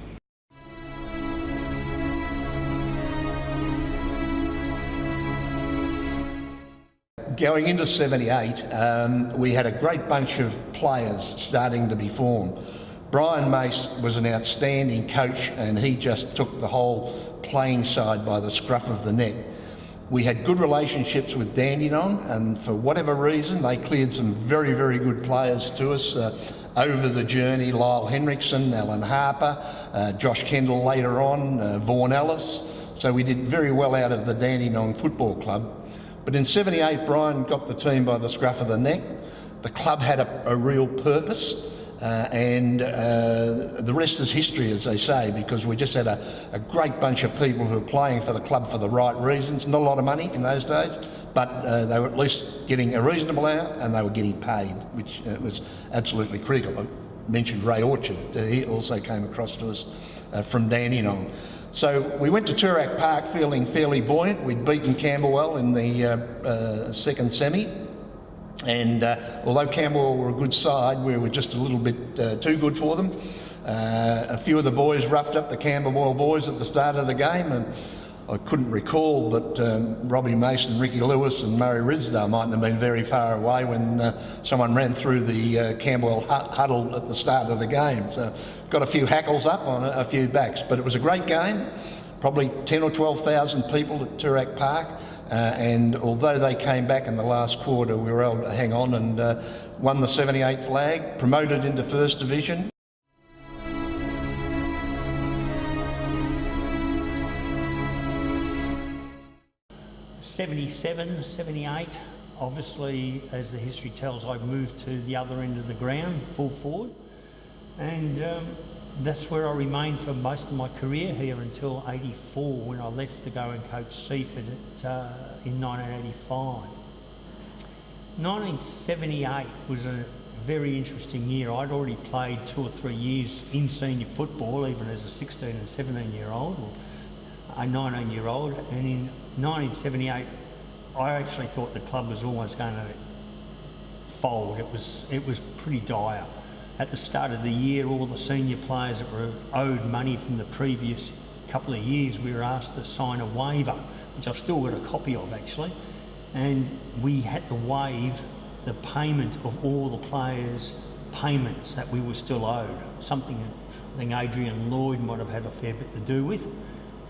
Going into 78, we had a great bunch of players starting to be formed. Brian Mace was an outstanding coach, and he just took the whole playing side by the scruff of the neck. We had good relationships with Dandenong, and for whatever reason they cleared some very, very good players to us over the journey. Lyle Henriksen, Alan Harper, Josh Kendall later on, Vaughan Ellis. So we did very well out of the Dandenong Football Club. But in 78, Brian got the team by the scruff of the neck. The club had a real purpose, and the rest is history, as they say, because we just had a great bunch of people who were playing for the club for the right reasons. Not a lot of money in those days, but they were at least getting a reasonable amount, and they were getting paid, which was absolutely critical. I mentioned Ray Orchard. He also came across to us from Dandenong. So we went to Toorak Park feeling fairly buoyant. We'd beaten Camberwell in the second semi, and although Camberwell were a good side, we were just a little bit too good for them. A few of the boys roughed up the Camberwell boys at the start of the game, and I couldn't recall, but Robbie Mason, Ricky Lewis and Murray Ridsdale mightn't have been very far away when someone ran through the Camberwell huddle at the start of the game. So got a few hackles up on a few backs, but it was a great game. probably 10 or 12,000 people at Toorak Park, and although they came back in the last quarter, we were able to hang on and won the 78 flag, promoted into First Division. '77, '78, obviously, as the history tells, I moved to the other end of the ground, full forward, and that's where I remained for most of my career here until '84, when I left to go and coach Seaford in 1985. 1978 was a very interesting year. I'd already played 2 or 3 years in senior football, even as a 16 and 17-year-old, or a 19-year-old, and in 1978 I actually thought the club was almost going to fold. It was pretty dire. At the start of the year, all the senior players that were owed money from the previous couple of years, we were asked to sign a waiver, which I've still got a copy of actually, and we had to waive the payment of all the players' payments that we were still owed, something that I think Adrian Lloyd might have had a fair bit to do with.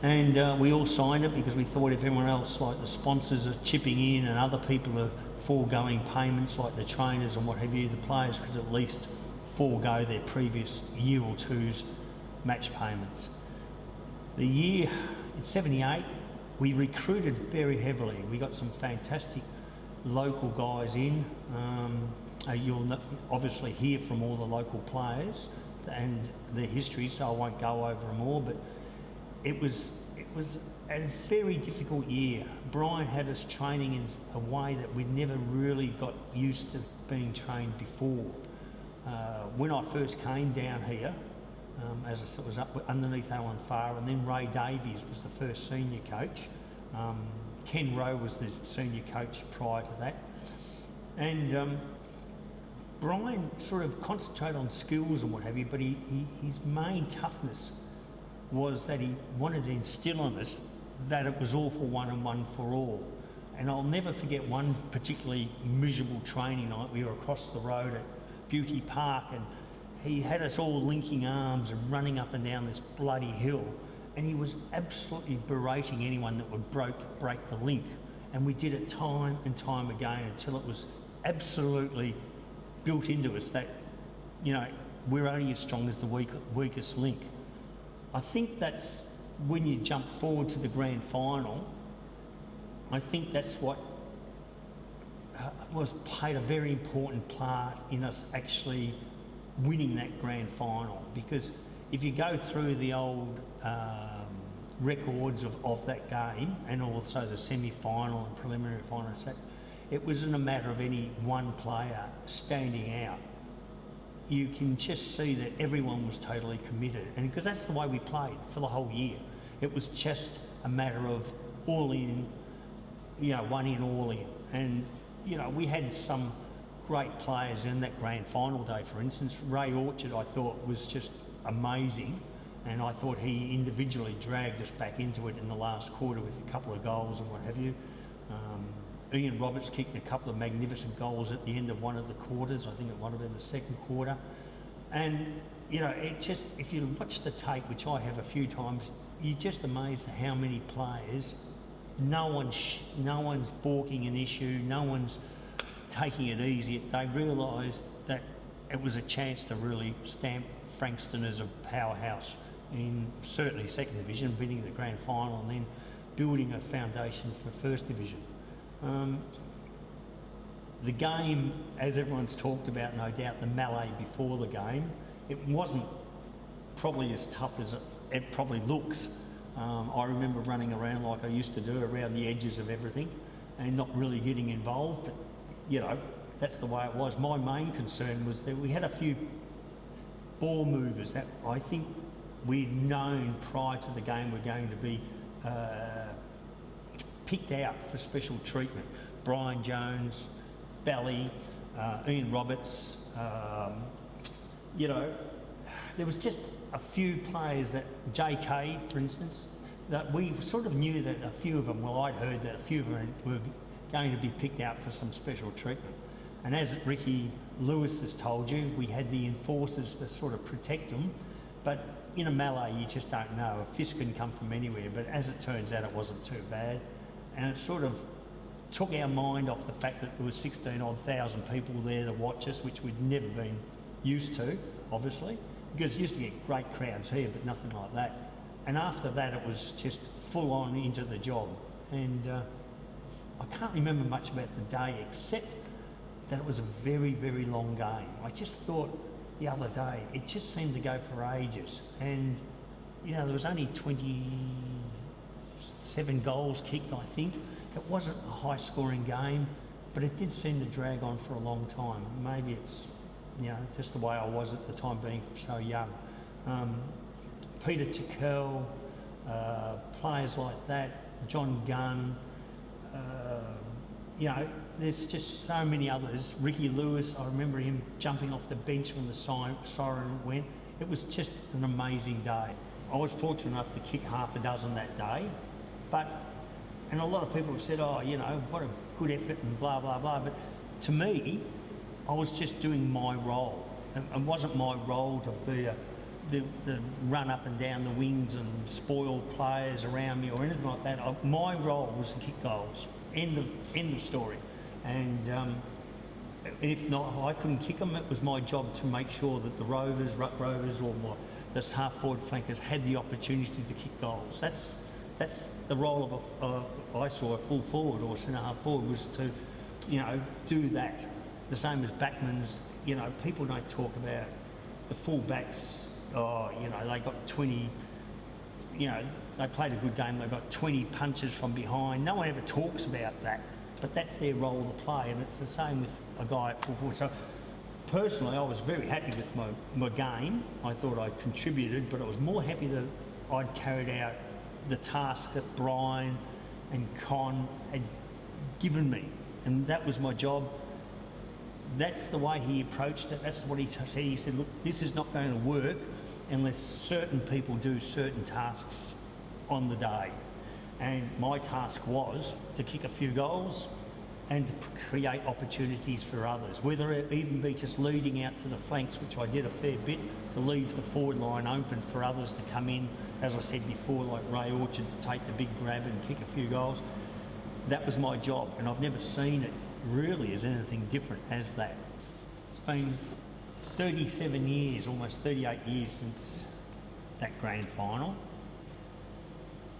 And we all signed it because we thought if everyone else, like the sponsors, are chipping in and other people are foregoing payments, like the trainers and what have you, the players could at least forego their previous year or two's match payments. The year in '78, we recruited very heavily. We got some fantastic local guys in. You'll obviously hear from all the local players and their history, so I won't go over them all, but it was a very difficult year. Brian had us training in a way that we'd never really got used to being trained before. When I first came down here, as I said, was up underneath Alan Farr, and then Ray Davies was the first senior coach. Ken Rowe was the senior coach prior to that. And Brian sort of concentrated on skills and what have you, but his main toughness was that he wanted to instill on us that it was all for one and one for all. And I'll never forget one particularly miserable training night. We were across the road at Beauty Park, and he had us all linking arms and running up and down this bloody hill, and he was absolutely berating anyone that would break the link. And we did it time and time again until it was absolutely built into us that, you know, we're only as strong as the weakest link. I think that's when you jump forward to the grand final. I think that's what played a very important part in us actually winning that grand final, because if you go through the old records of that game and also the semi-final and preliminary final, it wasn't a matter of any one player standing out. You can just see that everyone was totally committed, and because that's the way we played for the whole year. It was just a matter of all in, you know, one in, all in. And, you know, we had some great players in that grand final day. For instance, Ray Orchard, I thought, was just amazing, and I thought he individually dragged us back into it in the last quarter with a couple of goals and what have you. Ian Roberts kicked a couple of magnificent goals at the end of one of the quarters. I think it might have been the second quarter. And, you know, it just, if you watch the tape, which I have a few times, you're just amazed at how many players, no one's balking an issue, no one's taking it easy. They realised that it was a chance to really stamp Frankston as a powerhouse in certainly second division, winning the grand final and then building a foundation for first division. The game, as everyone's talked about, no doubt, the melee before the game, it wasn't probably as tough as it probably looks. I remember running around like I used to do around the edges of everything and not really getting involved, but, you know, that's the way it was. My main concern was that we had a few ball movers that I think we'd known prior to the game were going to be picked out for special treatment. Brian Jones, Bally, Ian Roberts, you know, there was just a few players that, JK for instance, that we sort of knew that a few of them, well, I'd heard that a few of them were going to be picked out for some special treatment. And as Ricky Lewis has told you, we had the enforcers to sort of protect them, But in a melee, you just don't know. A fist can come from anywhere, but as it turns out, it wasn't too bad. And it sort of took our mind off the fact that there was 16,000 people there to watch us, which we'd never been used to, obviously, because you used to get great crowds here, but nothing like that. And after that, it was just full on into the job. And I can't remember much about the day, except that it was a very, very long game. I just thought the other day, it just seemed to go for ages. And, you know, there was only 27 goals kicked, I think. It wasn't a high-scoring game, but it did seem to drag on for a long time. Maybe it's, you know, just the way I was at the time, being so young. Peter Tickell, players like that, John Gunn, you know, there's just so many others. Ricky Lewis, I remember him jumping off the bench when the siren went. It was just an amazing day. I was fortunate enough to kick half a dozen that day, and a lot of people have said, oh, you know, what a good effort and blah, blah, blah. But to me, I was just doing my role. It wasn't my role to be the run up and down the wings and spoil players around me or anything like that. My role was to kick goals. End of story. And if not, I couldn't kick them. It was my job to make sure that the Rovers, Ruck Rovers, or the half-forward flankers had the opportunity to kick goals. That's the role of I saw a full forward or centre-half forward, was to, you know, do that. The same as backmans. You know, people don't talk about the full backs. Oh, you know, they got 20. You know, they played a good game. They got 20 punches from behind. No one ever talks about that, but that's their role to play, and it's the same with a guy at full forward. So, personally, I was very happy with my game. I thought I contributed, but I was more happy that I'd carried out the task that Brian and Con had given me, and that was my job. That's the way he approached it. That's what he said. He said, look, this is not going to work unless certain people do certain tasks on the day. And my task was to kick a few goals and to create opportunities for others, whether it even be just leading out to the flanks, which I did a fair bit, to leave the forward line open for others to come in, as I said before, like Ray Orchard, to take the big grab and kick a few goals. That was my job, and I've never seen it really as anything different as that. It's been 37 years, almost 38 years since that grand final.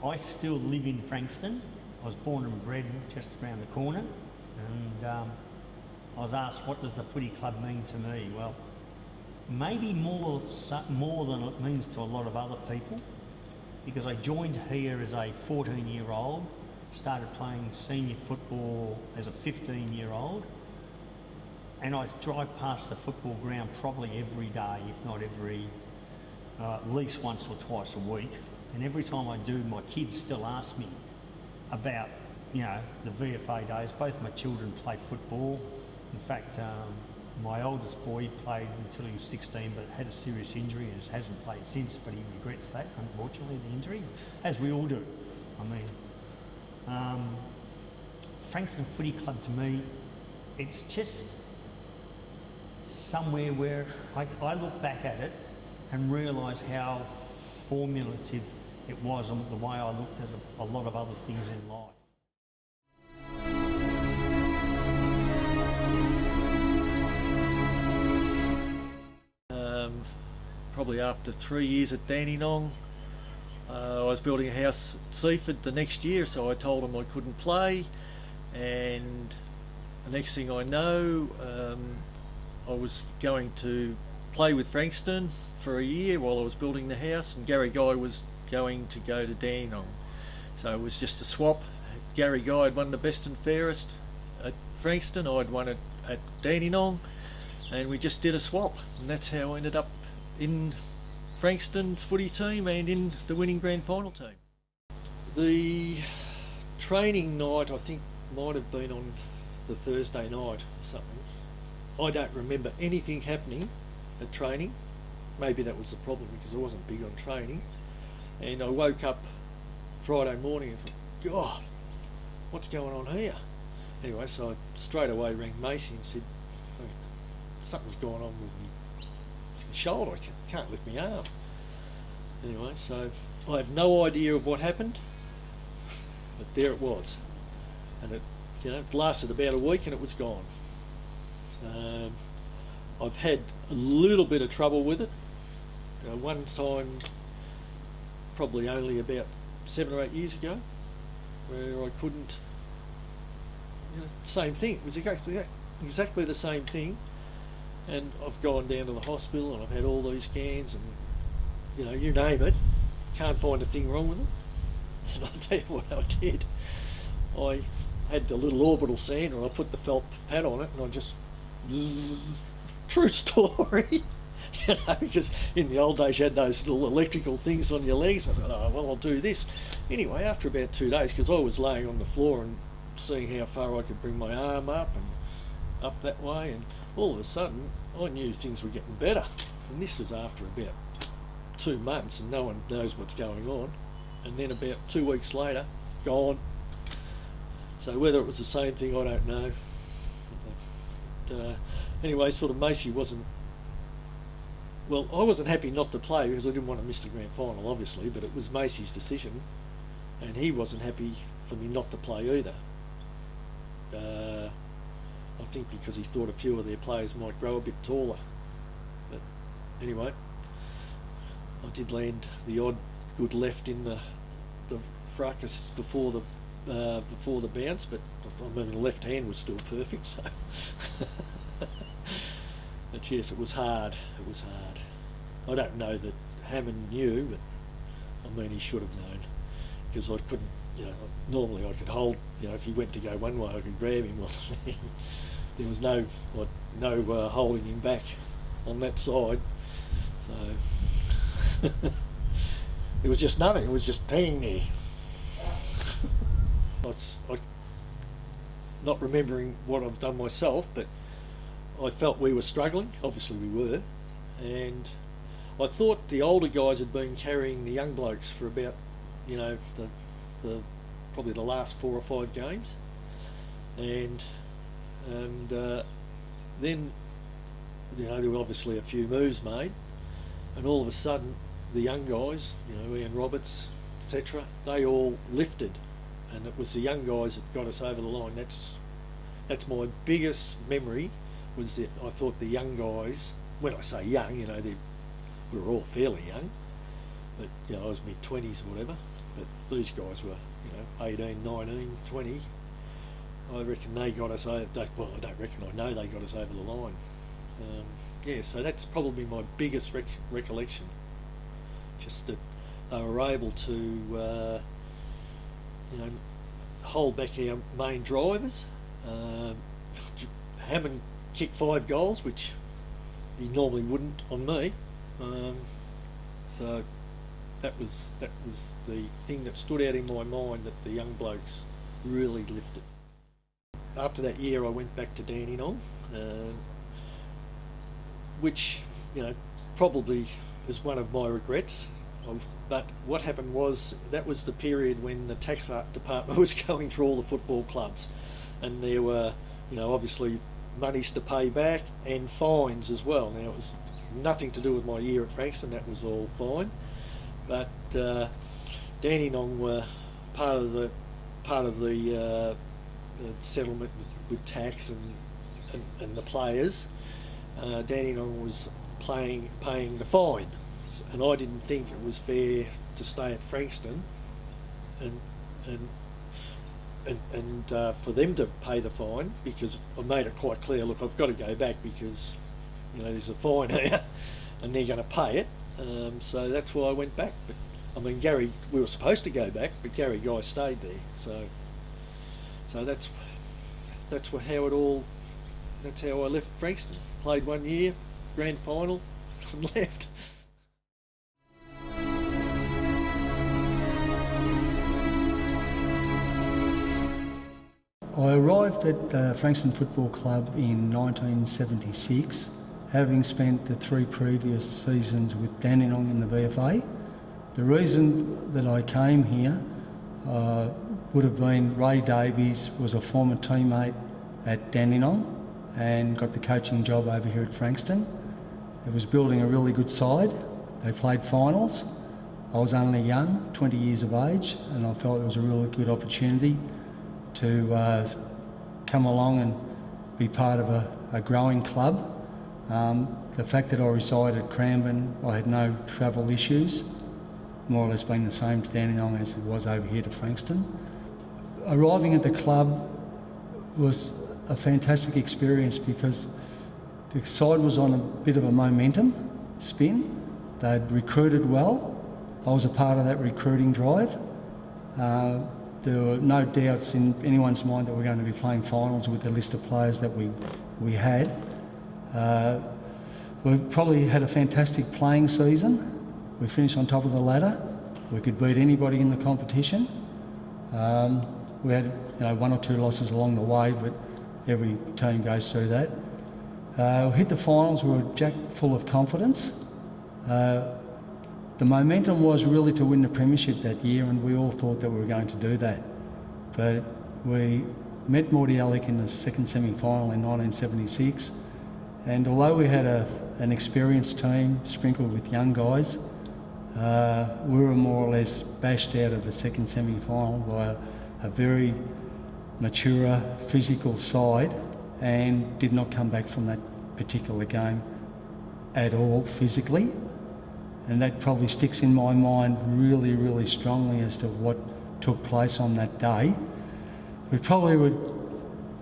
I still live in Frankston. I was born and bred just around the corner, and I was asked, what does the footy club mean to me? Well, maybe more than it means to a lot of other people, because I joined here as a 14-year-old, started playing senior football as a 15-year-old, and I drive past the football ground probably every day, if not at least once or twice a week. And every time I do, my kids still ask me about, you know, the VFA days. Both my children play football. In fact, my oldest boy played until he was 16, but had a serious injury and hasn't played since, but he regrets that, unfortunately, the injury, as we all do. I mean, Frankston Footy Club, to me, it's just somewhere where I look back at it and realise how formulative it was, and the way I looked at a lot of other things in life. Probably after 3 years at Dandenong, I was building a house at Seaford the next year, so I told them I couldn't play, and the next thing I know, I was going to play with Frankston for a year while I was building the house, and Gary Guy was going to go to Dandenong. So it was just a swap. Gary Guy had won the best and fairest at Frankston, I'd won it at Dandenong, and we just did a swap, and that's how I ended up in Frankston's footy team and in the winning grand final team. The training night, I think, might have been on the Thursday night or something. I don't remember anything happening at training. Maybe that was the problem, because I wasn't big on training. And I woke up Friday morning and thought, God, what's going on here? Anyway, so I straight away rang Macy and said, something's going on with me shoulder, I can't lift my arm. Anyway, so I have no idea of what happened, but there it was, and it, it lasted about a week and it was gone. I've had a little bit of trouble with it. One time, probably only about 7 or 8 years ago, where I couldn't. Same thing. It was exactly the same thing, and I've gone down to the hospital and I've had all these scans and you name it, can't find a thing wrong with it. And I'll tell you what I did. I had the little orbital sander and I put the felt pad on it and I just, true story, because in the old days you had those little electrical things on your legs. I thought, oh, well, I'll do this. Anyway, after about 2 days, because I was laying on the floor and seeing how far I could bring my arm up and up that way, and all of a sudden I knew things were getting better. And this was after about 2 months and no one knows what's going on, and then about 2 weeks later, gone. So whether it was the same thing, I don't know. But, anyway, sort of Macy wasn't, well, I wasn't happy not to play because I didn't want to miss the grand final, obviously, but it was Macy's decision, and he wasn't happy for me not to play either. I think because he thought a few of their players might grow a bit taller. But anyway, I did land the odd good left in the fracas before the bounce, but I mean the left hand was still perfect. So, but yes, it was hard. It was hard. I don't know that Hammond knew, but I mean he should have known, because I couldn't. Normally I could hold. If he went to go one way, I could grab him. Well, there was no holding him back on that side. So it was just nothing. It was just hanging there. I not remembering what I've done myself, but I felt we were struggling. Obviously we were, and I thought the older guys had been carrying the young blokes for about, the probably the last 4 or 5 games, and then there were obviously a few moves made, and all of a sudden the young guys, Ian Roberts, etc., they all lifted, and it was the young guys that got us over the line. That's my biggest memory, was that I thought the young guys, when I say young, we were all fairly young, but I was mid-20s or whatever, but these guys were 18, 19, 20. I reckon they got us over, well, I don't reckon, I know they got us over the line. So that's probably my biggest recollection, just that they were able to hold back our main drivers. Hammond kicked 5 goals, which he normally wouldn't on me, so that was the thing that stood out in my mind, that the young blokes really lifted. After that year I went back to Dandenong, which probably is one of my regrets, but what happened was that was the period when the tax department was going through all the football clubs, and there were obviously monies to pay back and fines as well. Now it was nothing to do with my year at Frankston, that was all fine, but Dandenong were part of the settlement with tax and the players. Dandenong was paying the fine, and I didn't think it was fair to stay at Frankston and for them to pay the fine, because I made it quite clear, look, I've got to go back because there's a fine here and they're going to pay it, so that's why I went back. But I mean, Gary, we were supposed to go back, but Gary Guy stayed there, so that's how I left Frankston. Played 1 year, grand final, and left. I arrived at Frankston Football Club in 1976, having spent the 3 previous seasons with Dandenong in the VFA. The reason that I came here would have been Ray Davies was a former teammate at Dandenong and got the coaching job over here at Frankston. It was building a really good side. They played finals, I was only young, 20 years of age, and I felt it was a really good opportunity to come along and be part of a growing club. The fact that I resided at Cranbourne, I had no travel issues, more or less being the same to Dandenong as it was over here to Frankston. Arriving at the club was a fantastic experience because the side was on a bit of a momentum spin. They'd recruited well. I was a part of that recruiting drive. There were no doubts in anyone's mind that we're going to be playing finals with the list of players that we had. We probably had a fantastic playing season. We finished on top of the ladder. We could beat anybody in the competition. We had one or two losses along the way, but every team goes through that. We hit the finals, we were jack full of confidence. The momentum was really to win the premiership that year, and we all thought that we were going to do that. But we met Mordialloc in the second semi-final in 1976, and although we had an experienced team sprinkled with young guys, we were more or less bashed out of the second semi-final by a very mature physical side, and did not come back from that particular game at all physically. And that probably sticks in my mind really, really strongly as to what took place on that day. We probably were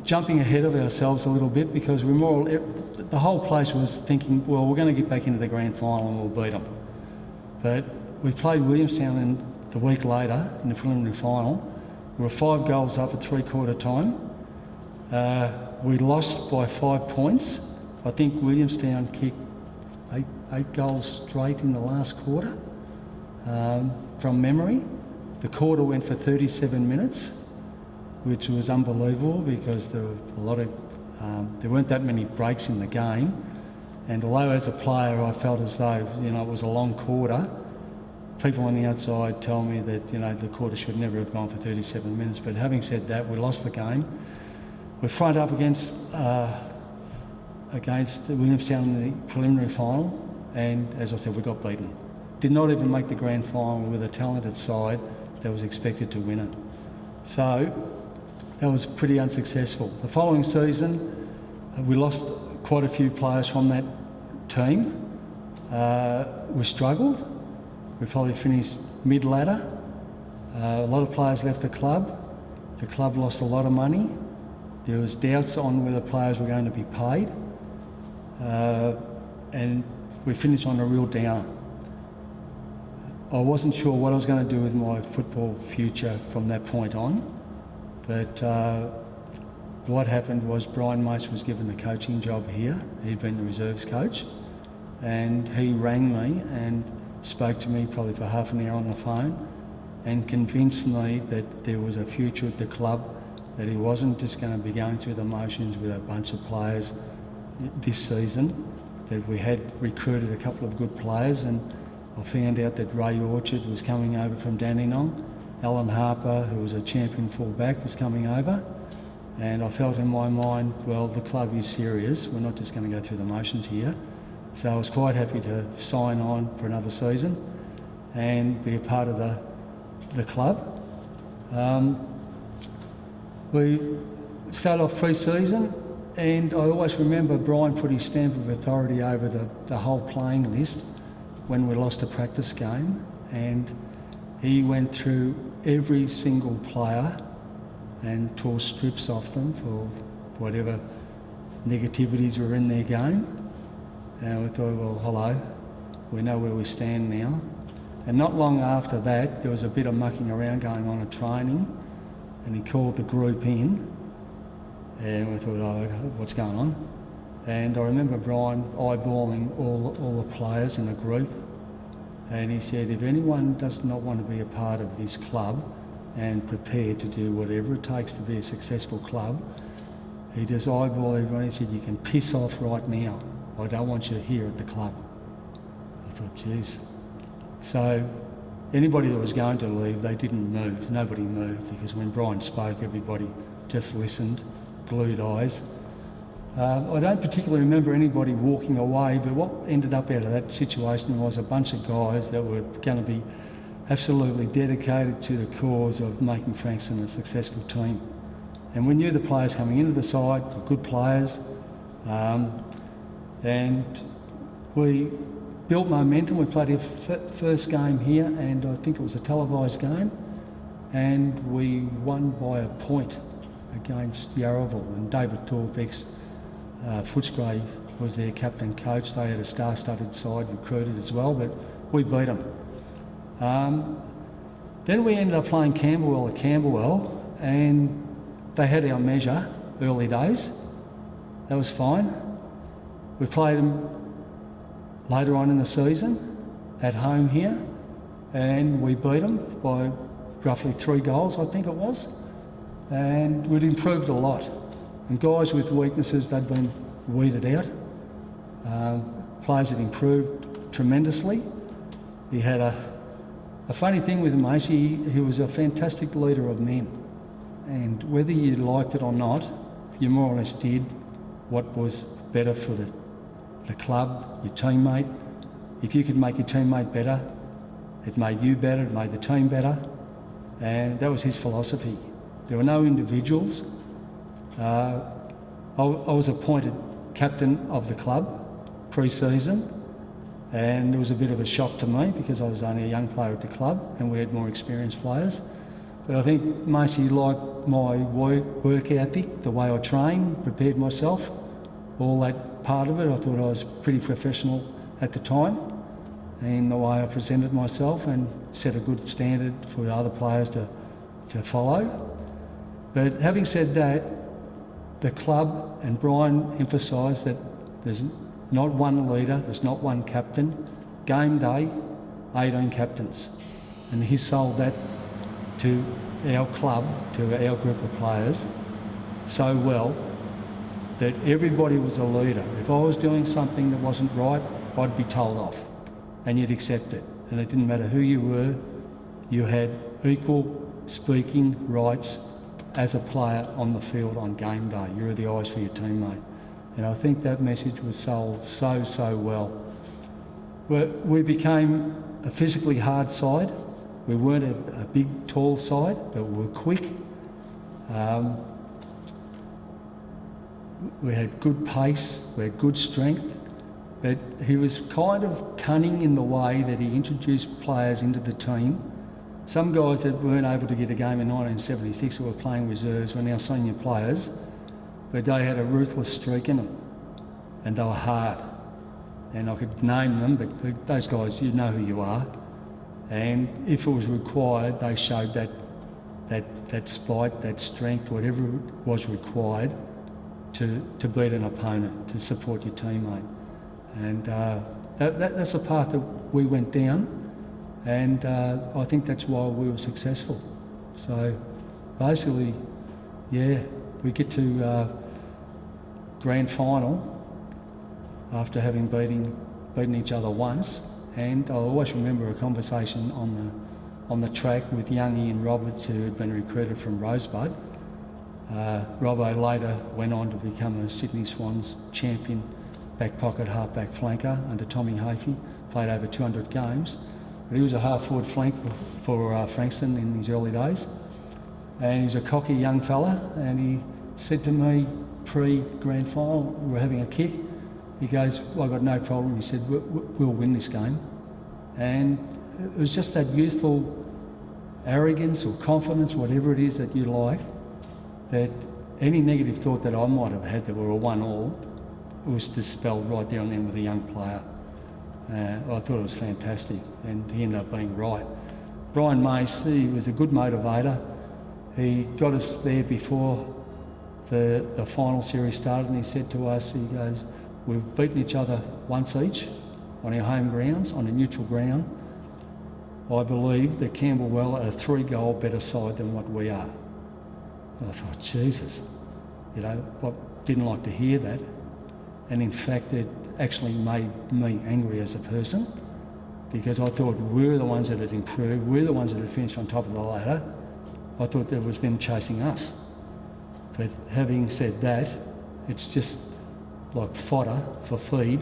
jumping ahead of ourselves a little bit because the whole place was thinking, well, we're going to get back into the grand final and we'll beat them. But we played Williamstown the week later in the preliminary final. We were 5 goals up at 3/4 time. We lost by 5 points. I think Williamstown kicked eight goals straight in the last quarter, from memory. The quarter went for 37 minutes, which was unbelievable because there were there weren't that many breaks in the game. And although as a player I felt as though it was a long quarter, people on the outside tell me that the quarter should never have gone for 37 minutes. But having said that, we lost the game. We're front up against Williamstown in the preliminary final, and as I said, we got beaten. Did not even make the grand final with a talented side that was expected to win it. So that was pretty unsuccessful. The following season, we lost quite a few players from that team. We struggled. We probably finished mid-ladder. A lot of players left the club. The club lost a lot of money. There was doubts on whether players were going to be paid. And we finished on a real downer. I wasn't sure what I was going to do with my football future from that point on, but what happened was Brian Mace was given the coaching job here. He'd been the reserves coach, and he rang me and spoke to me probably for half an hour on the phone and convinced me that there was a future at the club, that he wasn't just going to be going through the motions with a bunch of players this season, that we had recruited a couple of good players, and I found out that Ray Orchard was coming over from Dandenong. Alan Harper, who was a champion full-back, was coming over, and I felt in my mind, well, the club is serious, we're not just going to go through the motions here. So I was quite happy to sign on for another season and be a part of the club. We started off pre-season, and I always remember Brian put his stamp of authority over the whole playing list when we lost a practice game, and he went through every single player and tore strips off them for whatever negativities were in their game. And we thought, well, hello, we know where we stand now. And not long after that, there was a bit of mucking around going on at training, and he called the group in, and we thought, oh, what's going on? And I remember Brian eyeballing all the players in the group, and he said, if anyone does not want to be a part of this club and prepared to do whatever it takes to be a successful club, he just eyeballed everyone and said, you can piss off right now. I don't want you here at the club. I thought, geez. So anybody that was going to leave, they didn't move. Nobody moved, because when Brian spoke, everybody just listened, glued eyes. I don't particularly remember anybody walking away, but what ended up out of that situation was a bunch of guys that were going to be absolutely dedicated to the cause of making Frankston a successful team. And we knew the players coming into the side were good players, and we built momentum. We played our first game here, and I think it was a televised game, and we won by a point against Yarraville. And David Thorpeck's Footscray was their captain coach. They had a star-studded side recruited as well, but we beat them. Then we ended up playing Camberwell at Camberwell, and they had our measure early days. That was fine. We played them later on in the season at home here, and we beat them by roughly 3 goals, I think it was. And we'd improved a lot. And guys with weaknesses, they'd been weeded out. Players had improved tremendously. He had a funny thing with him, Macy, he was a fantastic leader of men. And whether you liked it or not, you more or less did what was better for the club, your teammate. If you could make your teammate better, it made you better, it made the team better. And that was his philosophy. There were no individuals. I was appointed captain of the club pre-season, and it was a bit of a shock to me because I was only a young player at the club and we had more experienced players. But I think Macy liked my work ethic, the way I trained, prepared myself, all that part of it. I thought I was pretty professional at the time in the way I presented myself and set a good standard for other players to follow. But having said that, the club and Brian emphasised that there's not one leader, there's not one captain. Game day, 18 captains. And he sold that to our club, to our group of players, so well that everybody was a leader. If I was doing something that wasn't right, I'd be told off and you'd accept it. And it didn't matter who you were, you had equal speaking rights as a player on the field on game day. You were the eyes for your teammate. And I think that message was sold so well. We became a physically hard side. We weren't a big, tall side, but we were quick. We had good pace, we had good strength, but he was kind of cunning in the way that he introduced players into the team. Some guys that weren't able to get a game in 1976 who were playing reserves were now senior players, but they had a ruthless streak in them, and they were hard. And I could name them, but those guys, you know who you are. And if it was required, they showed that spite, that strength, whatever was required to beat an opponent, to support your teammate. And that's the path that we went down, and I think that's why we were successful. So basically, yeah, we get to grand final after having beaten each other once. And I always remember a conversation on the track with young Ian Roberts, who had been recruited from Rosebud. Robbo later went on to become a Sydney Swans champion back pocket half-back flanker under Tommy Hafey, played over 200 games. But he was a half-forward flank for Frankston in his early days. And he was a cocky young fella, and he said to me pre-grand final, we were having a kick, he goes, well, I've got no problem. He said, we'll win this game. And it was just that youthful arrogance or confidence, whatever it is that you like, that any negative thought that I might have had that we were a 1-1 was dispelled right there and then with a young player. I thought it was fantastic, and he ended up being right. Brian Mace, he was a good motivator. He got us there before the final series started, and he said to us, he goes, we've beaten each other once each on our home grounds, on a neutral ground. I believe that Camberwell are a 3-goal better side than what we are. And I thought, Jesus, I didn't like to hear that. And in fact, it actually made me angry as a person, because I thought we're the ones that had improved, we're the ones that had finished on top of the ladder. I thought that was them chasing us. But having said that, it's just like fodder for feed,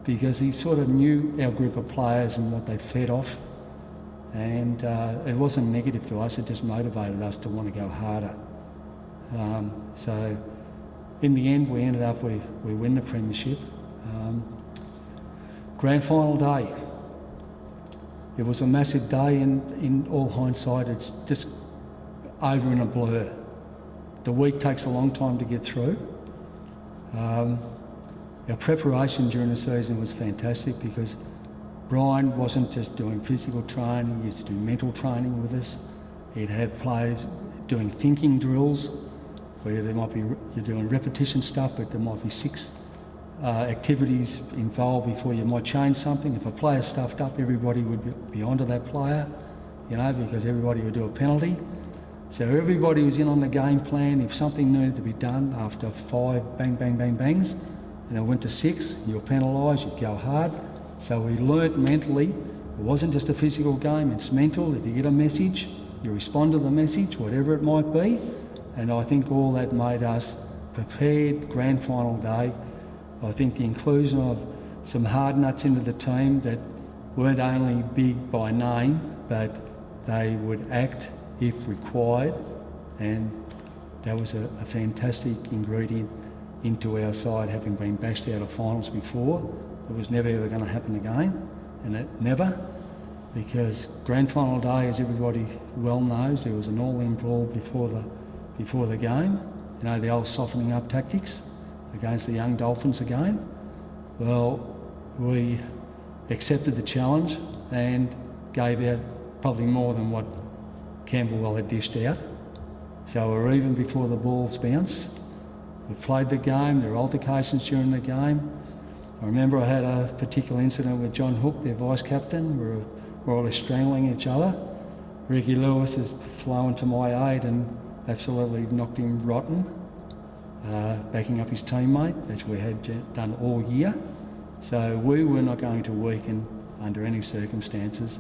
because he sort of knew our group of players and what they fed off. and it wasn't negative to us, it just motivated us to want to go harder. So in the end we ended up, we win the premiership. Grand final day. It was a massive day, in all hindsight it's just over in a blur. The week takes a long time to get through. Our preparation during the season was fantastic because Brian wasn't just doing physical training, he used to do mental training with us. He'd have players doing thinking drills where there might be, you're doing repetition stuff, but there might be 6 activities involved before you might change something. If a player stuffed up, everybody would be onto that player, because everybody would do a penalty. So everybody was in on the game plan. If something needed to be done after 5 bang, bang, bang, bangs, and it went to 6, you're penalised, you'd go hard. So we learnt mentally, it wasn't just a physical game, it's mental. If you get a message, you respond to the message, whatever it might be. And I think all that made us prepared. Grand final day. I think the inclusion of some hard nuts into the team that weren't only big by name, but they would act if required, and that was a fantastic ingredient into our side, having been bashed out of finals before. It was never ever going to happen again, and it never, because grand final day, as everybody well knows, there was an all-in brawl before the game. The old softening up tactics against the young Dolphins again. Well, we accepted the challenge and gave out probably more than what Camberwell had dished out. So we're even before the balls bounce. We played the game, there were altercations during the game. I remember I had a particular incident with John Hook, their vice captain. We were more or less strangling each other. Ricky Lewis has flown to my aid and absolutely knocked him rotten, backing up his teammate, as we had done all year. So we were not going to weaken under any circumstances,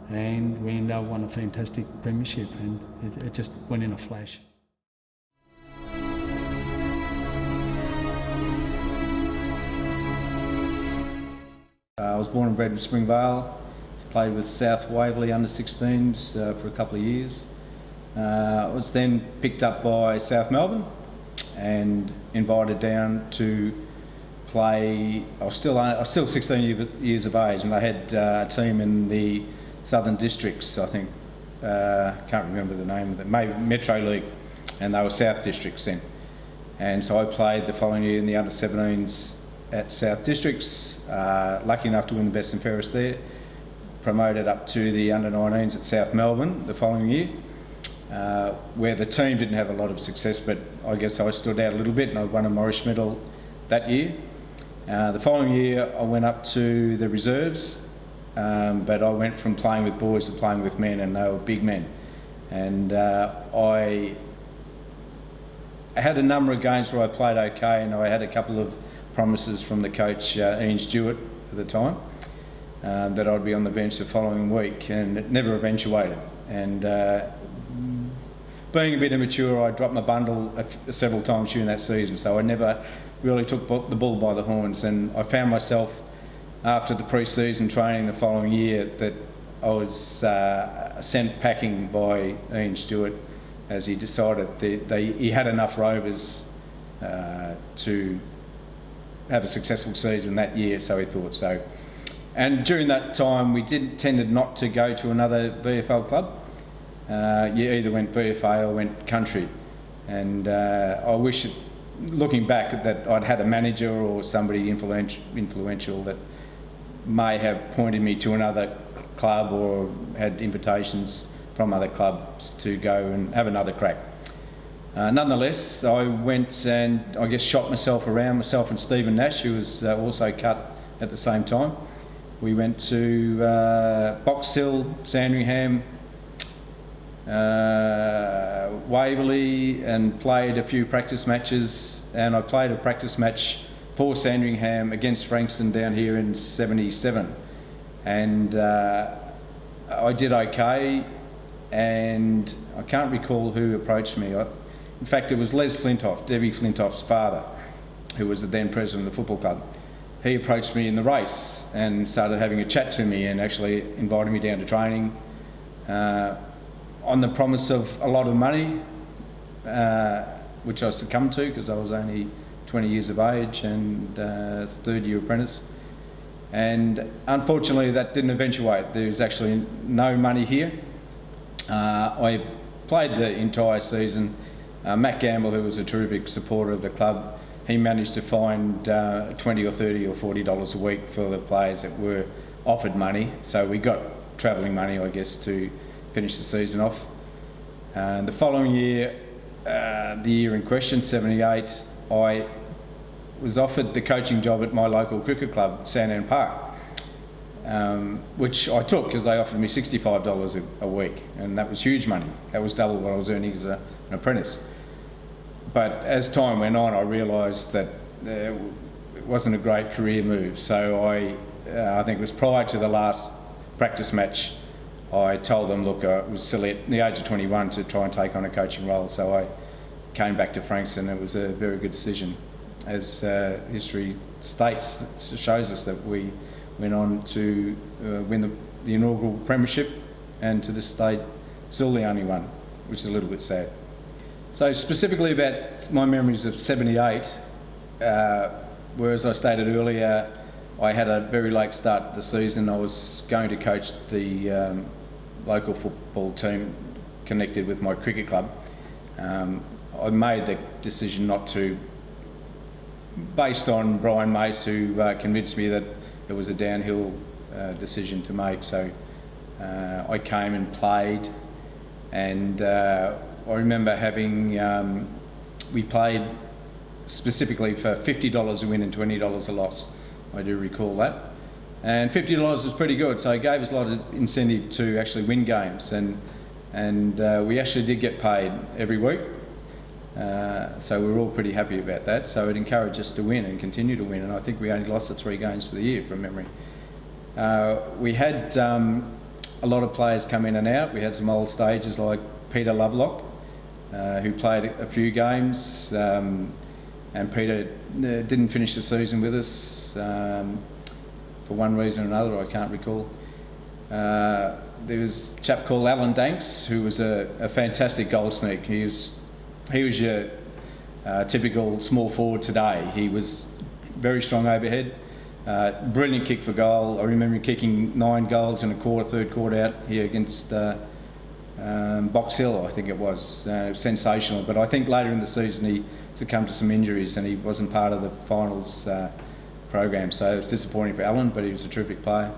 and we ended up winning a fantastic premiership, and it just went in a flash. I was born and bred in Springvale. Played with South Waverley under-16s for a couple of years. I was then picked up by South Melbourne and invited down to play. I was still 16 years of age, and they had a team in the Southern Districts, I think. Can't remember the name of it. Maybe Metro League, and they were South Districts then. And so I played the following year in the under-17s at South Districts. Lucky enough to win the best and fairest there. Promoted up to the under-19s at South Melbourne the following year, where the team didn't have a lot of success, but I guess I stood out a little bit and I won a Morris medal that year. The following year I went up to the reserves, but I went from playing with boys to playing with men, and they were big men. And I had a number of games where I played okay, and I had a couple of promises from the coach, Ian Stewart at the time, that I'd be on the bench the following week, and it never eventuated. And being a bit immature, I dropped my bundle several times during that season, so I never really took the bull by the horns. And I found myself, after the pre-season training the following year, that I was sent packing by Ian Stewart, as he decided he had enough Rovers to have a successful season that year, so he thought so. And during that time, we tended not to go to another VFL club. You either went VFA or went country. And I wish, looking back, that I'd had a manager or somebody influential that may have pointed me to another club or had invitations from other clubs to go and have another crack. Nonetheless, I went and I guess shot myself around, myself and Stephen Nash, who was also cut at the same time. We went to Box Hill, Sandringham, Waverley, and played a few practice matches. And I played a practice match for Sandringham against Frankston down here in '77. And I did okay, and I can't recall who approached me. In fact, it was Les Flintoff, Debbie Flintoff's father, who was the then president of the football club. He approached me in the race and started having a chat to me and actually invited me down to training on the promise of a lot of money, which I succumbed to because I was only 20 years of age and third year apprentice. And unfortunately that didn't eventuate. There's actually no money here. I played the entire season. Matt Gamble, who was a terrific supporter of the club, he managed to find $20 or $30 or $40 a week for the players that were offered money. So we got travelling money, I guess, to finish the season off. The following year, the year in question, 78, I was offered the coaching job at my local cricket club, Sandown Park, which I took because they offered me $65 a week, and that was huge money. That was double what I was earning as an apprentice. But as time went on, I realised that it wasn't a great career move. So I think it was prior to the last practice match, I told them, look, I was still at the age of 21 to try and take on a coaching role. So I came back to Frankston. It was a very good decision. As history states, shows us that we went on to win the inaugural premiership, and to this date, still the only one, which is a little bit sad. So specifically about my memories of 78, where, as I stated earlier, I had a very late start to the season. I was going to coach the local football team connected with my cricket club. I made the decision not to, based on Brian Mace, who convinced me that it was a downhill decision to make. So I came and played, and I remember having, we played specifically for $50 a win and $20 a loss. I do recall that. And $50 was pretty good, so it gave us a lot of incentive to actually win games, and we actually did get paid every week. So we were all pretty happy about that. So it encouraged us to win and continue to win, and I think we only lost the 3 games for the year from memory. We had a lot of players come in and out. We had some old stagers like Peter Lovelock, who played a few games, and Peter didn't finish the season with us for one reason or another, I can't recall. There was a chap called Alan Danks, who was a fantastic goal sneak. He was your typical small forward today. He was very strong overhead, brilliant kick for goal. I remember him kicking 9 goals in a quarter, third quarter out here against Box Hill, I think it was. Sensational, but I think later in the season he succumbed to some injuries and he wasn't part of the finals program, so it was disappointing for Alan, but he was a terrific player.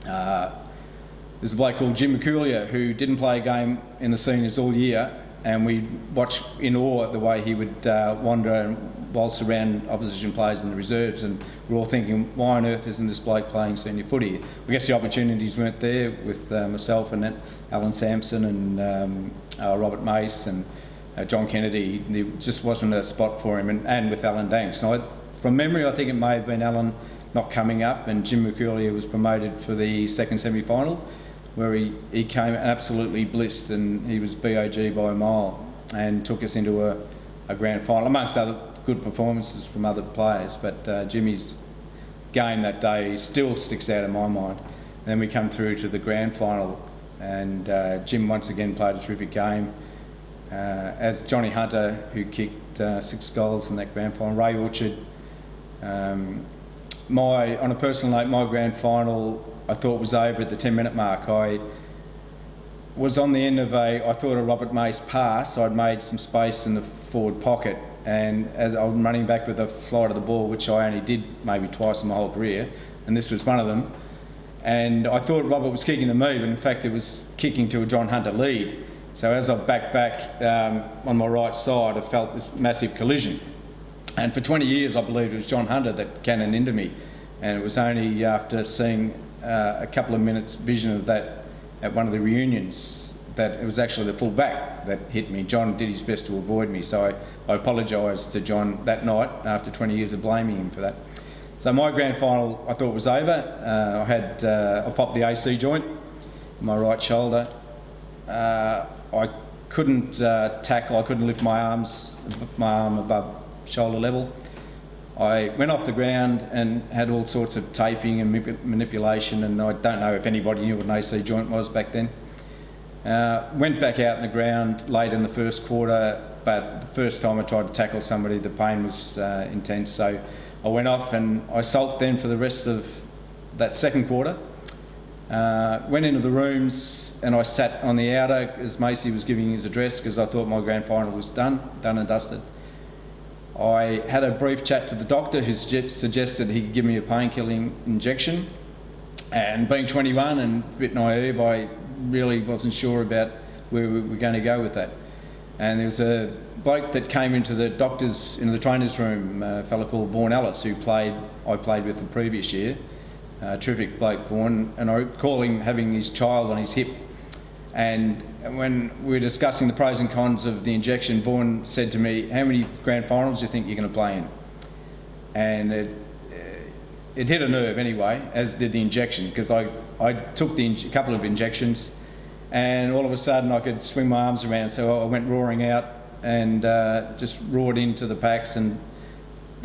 There's a bloke called Jim McCoulier who didn't play a game in the seniors all year, and we watched in awe at the way he would wander and waltz around opposition players in the reserves, and we're all thinking, why on earth isn't this bloke playing senior footy? I guess the opportunities weren't there with myself and Alan Sampson and Robert Mace and John Kennedy. There just wasn't a spot for him, and with Alan Danks. Now, from memory, I think it may have been Alan not coming up, and Jim McCoulier was promoted for the second semi-final, where he came absolutely blissed, and he was BOG by a mile and took us into a grand final, amongst other good performances from other players. But Jimmy's game that day still sticks out in my mind. And then we come through to the grand final, and Jim once again played a terrific game. As Johnny Hunter, who kicked 6 goals in that grand final, Ray Orchard. On a personal note, my grand final I thought was over at the 10-minute mark. I was on the end of I thought a Robert Mace pass. I'd made some space in the forward pocket, and as I was running back with a flight of the ball, which I only did maybe twice in my whole career, and this was one of them, and I thought Robert was kicking to me, but in fact it was kicking to a John Hunter lead. So as I backed back on my right side, I felt this massive collision. And for 20 years, I believed it was John Hunter that cannoned into me. And it was only after seeing a couple of minutes vision of that at one of the reunions that it was actually the full back that hit me. John did his best to avoid me. So I apologised to John that night after 20 years of blaming him for that. So my grand final, I thought was over. I popped the AC joint in my right shoulder. I couldn't tackle, I couldn't lift my arm above shoulder level. I went off the ground and had all sorts of taping and manipulation, and I don't know if anybody knew what an AC joint was back then. Went back out in the ground late in the first quarter, but the first time I tried to tackle somebody, the pain was intense, so I went off and I sulked then for the rest of that second quarter. Went into the rooms and I sat on the outer as Macy was giving his address because I thought my grand final was done and dusted. I had a brief chat to the doctor who suggested he could give me a painkilling injection, and being 21 and a bit naive, I really wasn't sure about where we were going to go with that. And there was a bloke that came into the trainer's room, a fellow called Vaughan Ellis, who I played with the previous year. Terrific bloke, Vaughan, and I recall him having his child on his hip. And when we were discussing the pros and cons of the injection, Vaughan said to me, "How many grand finals do you think you're going to play in?" And it hit a nerve anyway, as did the injection, because I took a couple of injections, and all of a sudden I could swing my arms around, so I went roaring out and just roared into the packs, and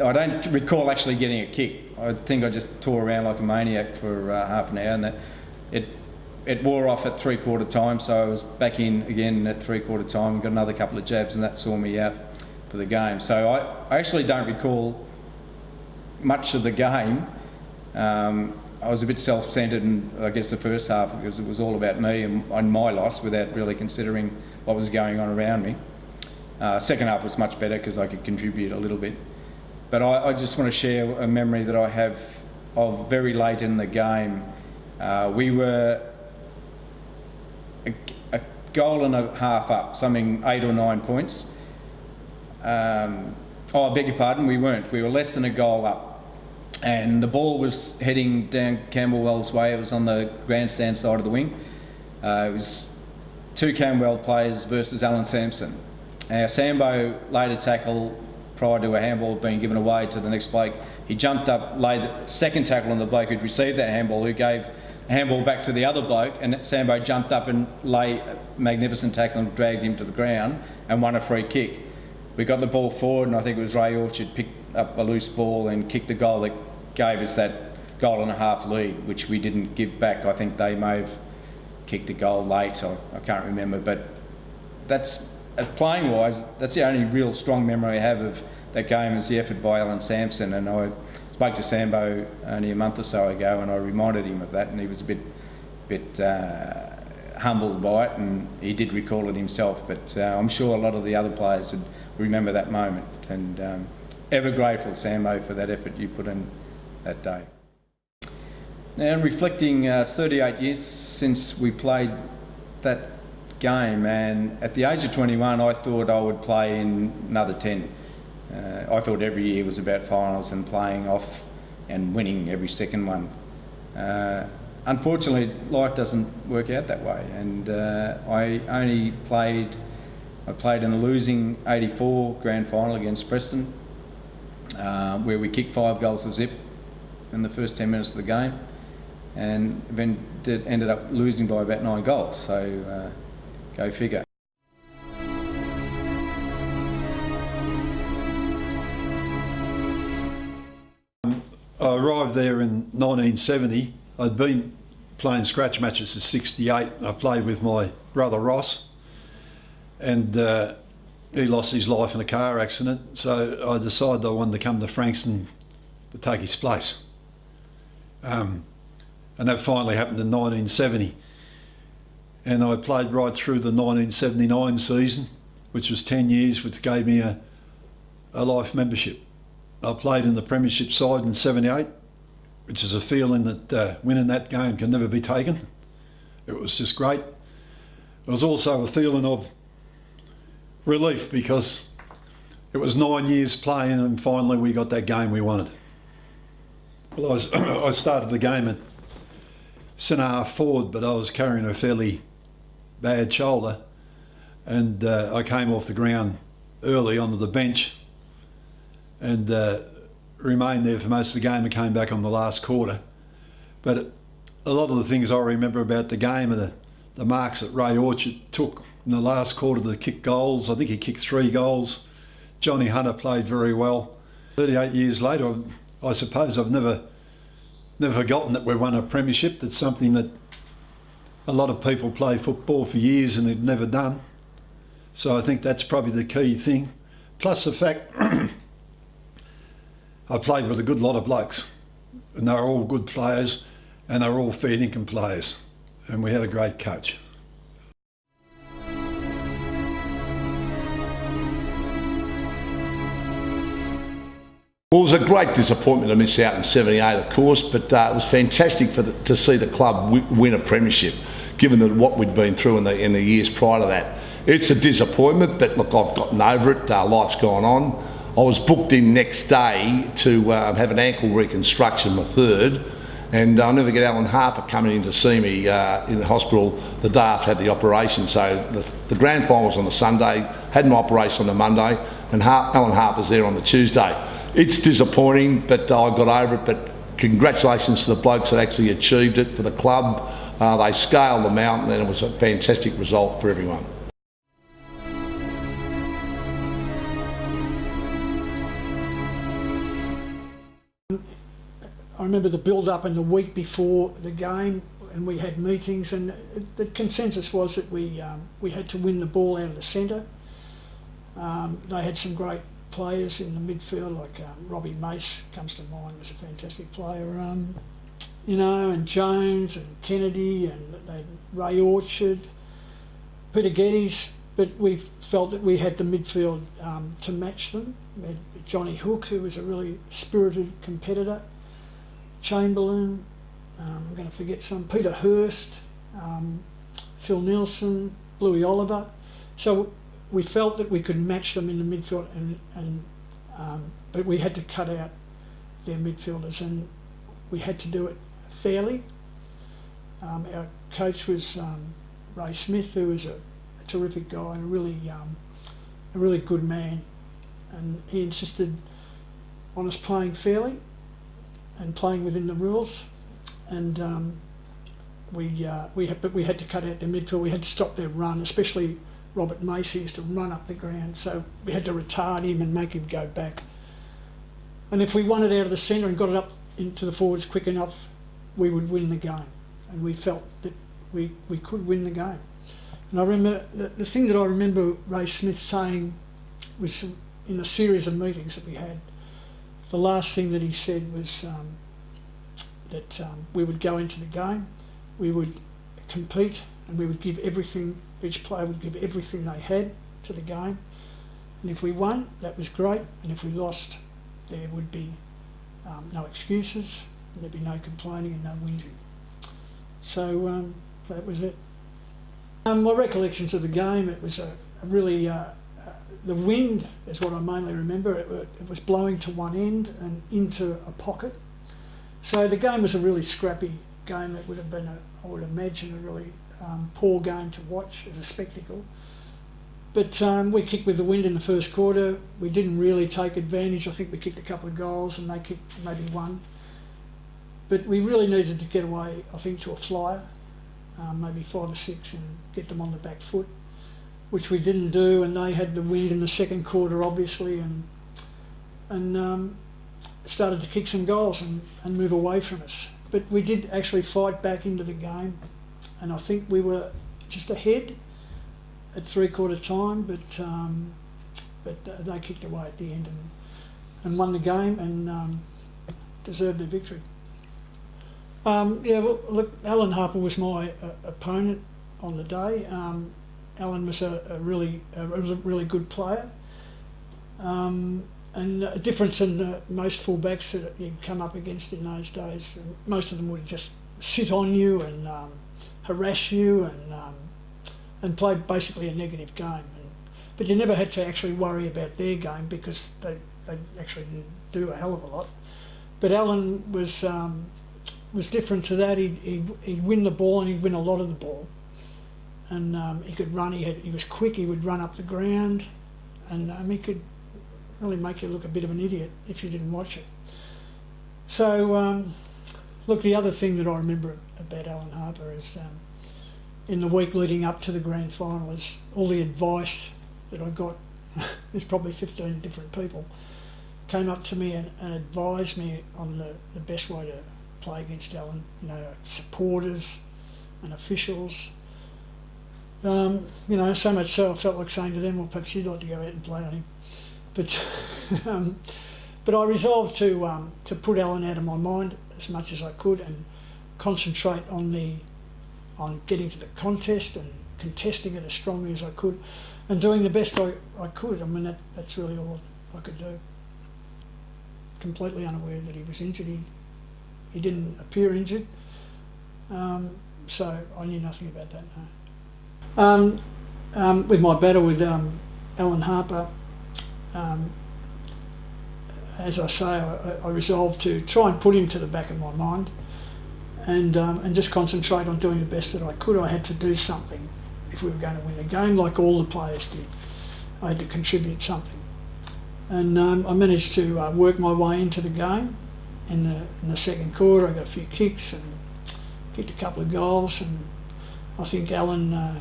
I don't recall actually getting a kick. I think I just tore around like a maniac for half an hour, and it wore off at three-quarter time, so I was back in again at three-quarter time and got another couple of jabs, and that saw me out for the game. So I actually don't recall much of the game. I was a bit self-centred in, I guess, the first half, because it was all about me and my loss without really considering what was going on around me. Second half was much better because I could contribute a little bit. But I just want to share a memory that I have of very late in the game. We were a goal and a half up, something 8 or 9 points. I beg your pardon, we weren't. We were less than a goal up. And the ball was heading down Camberwell's way. It was on the grandstand side of the wing. It was 2 Camberwell players versus Alan Sampson. Our Sambo laid a tackle prior to a handball being given away to the next bloke. He jumped up, laid the second tackle on the bloke who'd received that handball, who gave a handball back to the other bloke, and Sambo jumped up and laid a magnificent tackle and dragged him to the ground and won a free kick. We got the ball forward, and I think it was Ray Orchard picked up a loose ball and kicked the goal that gave us that goal and a half lead, which we didn't give back. I think they may have kicked a goal late, I can't remember, but that's, as playing wise, that's the only real strong memory I have of that game, is the effort by Alan Sampson. And I spoke to Sambo only a month or so ago, and I reminded him of that, and he was a bit humbled by it, and he did recall it himself. But I'm sure a lot of the other players would remember that moment, and ever grateful, Sambo, for that effort you put in that day. Now, in reflecting, it's 38 years since we played that game, and at the age of 21 I thought I would play in another 10. I thought every year was about finals and playing off and winning every second one. Unfortunately, life doesn't work out that way, and I played in a losing 84 grand final against Preston, where we kicked 5 goals to zip in the first 10 minutes of the game, and then ended up losing by about 9 goals, so go figure. I arrived there in 1970. I'd been playing scratch matches since '68. I played with my brother Ross, and he lost his life in a car accident, so I decided I wanted to come to Frankston to take his place. And that finally happened in 1970. And I played right through the 1979 season, which was 10 years, which gave me a life membership. I played in the premiership side in '78, which is a feeling that winning that game can never be taken. It was just great. It was also a feeling of relief, because it was 9 years playing and finally we got that game we wanted. Well, I started the game at centre-half forward, but I was carrying a fairly bad shoulder, and I came off the ground early onto the bench and remained there for most of the game and came back on the last quarter. But a lot of the things I remember about the game are the marks that Ray Orchard took in the last quarter to kick goals. I think he kicked 3 goals. Johnny Hunter played very well. 38 years later, I suppose I've never forgotten that we won a premiership. That's something that a lot of people play football for years and they'd never done. So I think that's probably the key thing. Plus the fact I played with a good lot of blokes and they were all good players and they were all fair income players, and we had a great coach. Well, it was a great disappointment to miss out in '78, of course, but it was fantastic to see the club win a premiership, given what we'd been through in the years prior to that. It's a disappointment, but look, I've gotten over it. Life's gone on. I was booked in next day to have an ankle reconstruction, my third, and I'll never get Alan Harper coming in to see me in the hospital the day after I had the operation. So the grand final was on the Sunday, had my operation on the Monday, and Alan Harper's there on the Tuesday. It's disappointing, but I got over it. But congratulations to the blokes that actually achieved it for the club. They scaled the mountain, and it was a fantastic result for everyone. I remember the build-up and the week before the game, and we had meetings, and the consensus was that we had to win the ball out of the centre. They had some great players in the midfield, like Robbie Mace comes to mind, was a fantastic player, and Jones and Kennedy and Ray Orchard, Peter Geddes, but we felt that we had the midfield to match them. We had Johnny Hook, who was a really spirited competitor, Chamberlain, I'm going to forget some, Peter Hurst, Phil Nielsen, Bluey Oliver. So we felt that we could match them in the midfield, but we had to cut out their midfielders, and we had to do it fairly. Our coach was Ray Smith, who was a terrific guy and a really good man, and he insisted on us playing fairly and playing within the rules, and we had to cut out their midfield. We had to stop their run, especially Robert Macy used to run up the ground, so we had to retard him and make him go back. And if we won it out of the centre and got it up into the forwards quick enough, we would win the game. And we felt that we could win the game. And I remember, the thing that I remember Ray Smith saying was in a series of meetings that we had, the last thing that he said was that we would go into the game, we would compete, and we would give everything, each player would give everything they had to the game. And if we won, that was great, and if we lost, there would be no excuses, and there'd be no complaining and no whinging. So that was it. My recollections of the game, it was a really, the wind is what I mainly remember. It was blowing to one end and into a pocket. So the game was a really scrappy game. It would have been, I would imagine, a really poor game to watch as a spectacle. But we kicked with the wind in the first quarter. We didn't really take advantage. I think we kicked a couple of goals and they kicked maybe one. But we really needed to get away, I think, to a flyer, maybe 5 or 6, and get them on the back foot, which we didn't do. And they had the wind in the second quarter, obviously, and started to kick some goals and move away from us. But we did actually fight back into the game, and I think we were just ahead at 3/4 time, but they kicked away at the end and won the game and deserved their victory. Yeah, well, look, Alan Harper was my opponent on the day. Alan was a really good player, and a difference in most fullbacks that you'd come up against in those days. Most of them would just sit on you and harass you and play basically a negative game. But you never had to actually worry about their game because they actually didn't do a hell of a lot. But Alan was different to that. He'd win the ball, and he'd win a lot of the ball. And he could run. He was quick. He would run up the ground, and he could really make you look a bit of an idiot if you didn't watch it. So, look, the other thing that I remember about Alan Harper is in the week leading up to the grand final is all the advice that I got. There's probably 15 different people came up to me and advised me on the best way to play against Alan. You know, supporters, and officials. You know, so much so I felt like saying to them, well, perhaps you'd like to go out and play on him. But but I resolved to put Alan out of my mind as much as I could and concentrate on getting to the contest and contesting it as strongly as I could and doing the best I could. I mean, that's really all I could do. Completely unaware that he was injured. He didn't appear injured, so I knew nothing about that, no. With my battle with Alan Harper, as I say, I resolved to try and put him to the back of my mind and just concentrate on doing the best that I could. I had to do something if we were going to win the game, like all the players did. I had to contribute something. And I managed to work my way into the game. In the second quarter, I got a few kicks and kicked a couple of goals, and I think Alan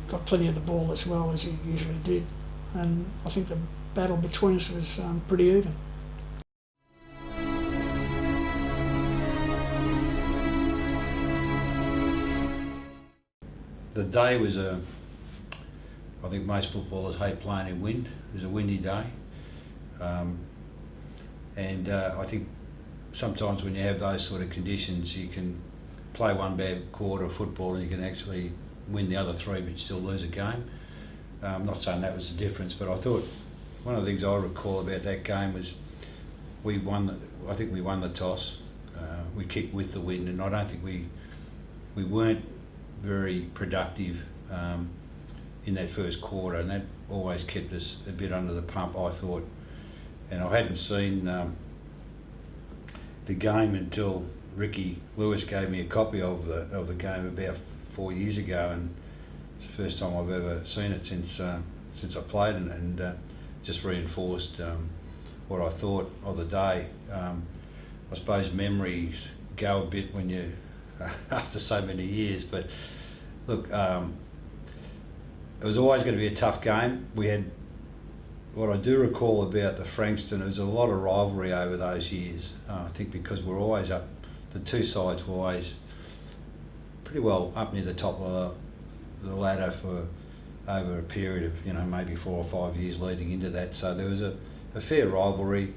got plenty of the ball as well, as he usually did. And I think the battle between us was pretty even. The day was I think most footballers hate playing in wind. It was a windy day. I think sometimes when you have those sort of conditions, you can play one bad quarter of football and you can actually win the other three, but you still lose a game. I'm not saying that was the difference, but I thought one of the things I recall about that game was I think we won the toss. We kicked with the wind, and I don't think we weren't very productive in that first quarter, and that always kept us a bit under the pump, I thought. And I hadn't seen the game until Ricky Lewis gave me a copy of the game about 4 years ago, and it's the first time I've ever seen it since I played, and just reinforced what I thought of the day. I suppose memories go a bit when you after so many years, but look, it was always going to be a tough game. We had, what I do recall about the Frankston, there was a lot of rivalry over those years. I think because we're always up, the two sides were always pretty well up near the top of the ladder for over a period of maybe 4 or 5 years leading into that. So there was a fair rivalry,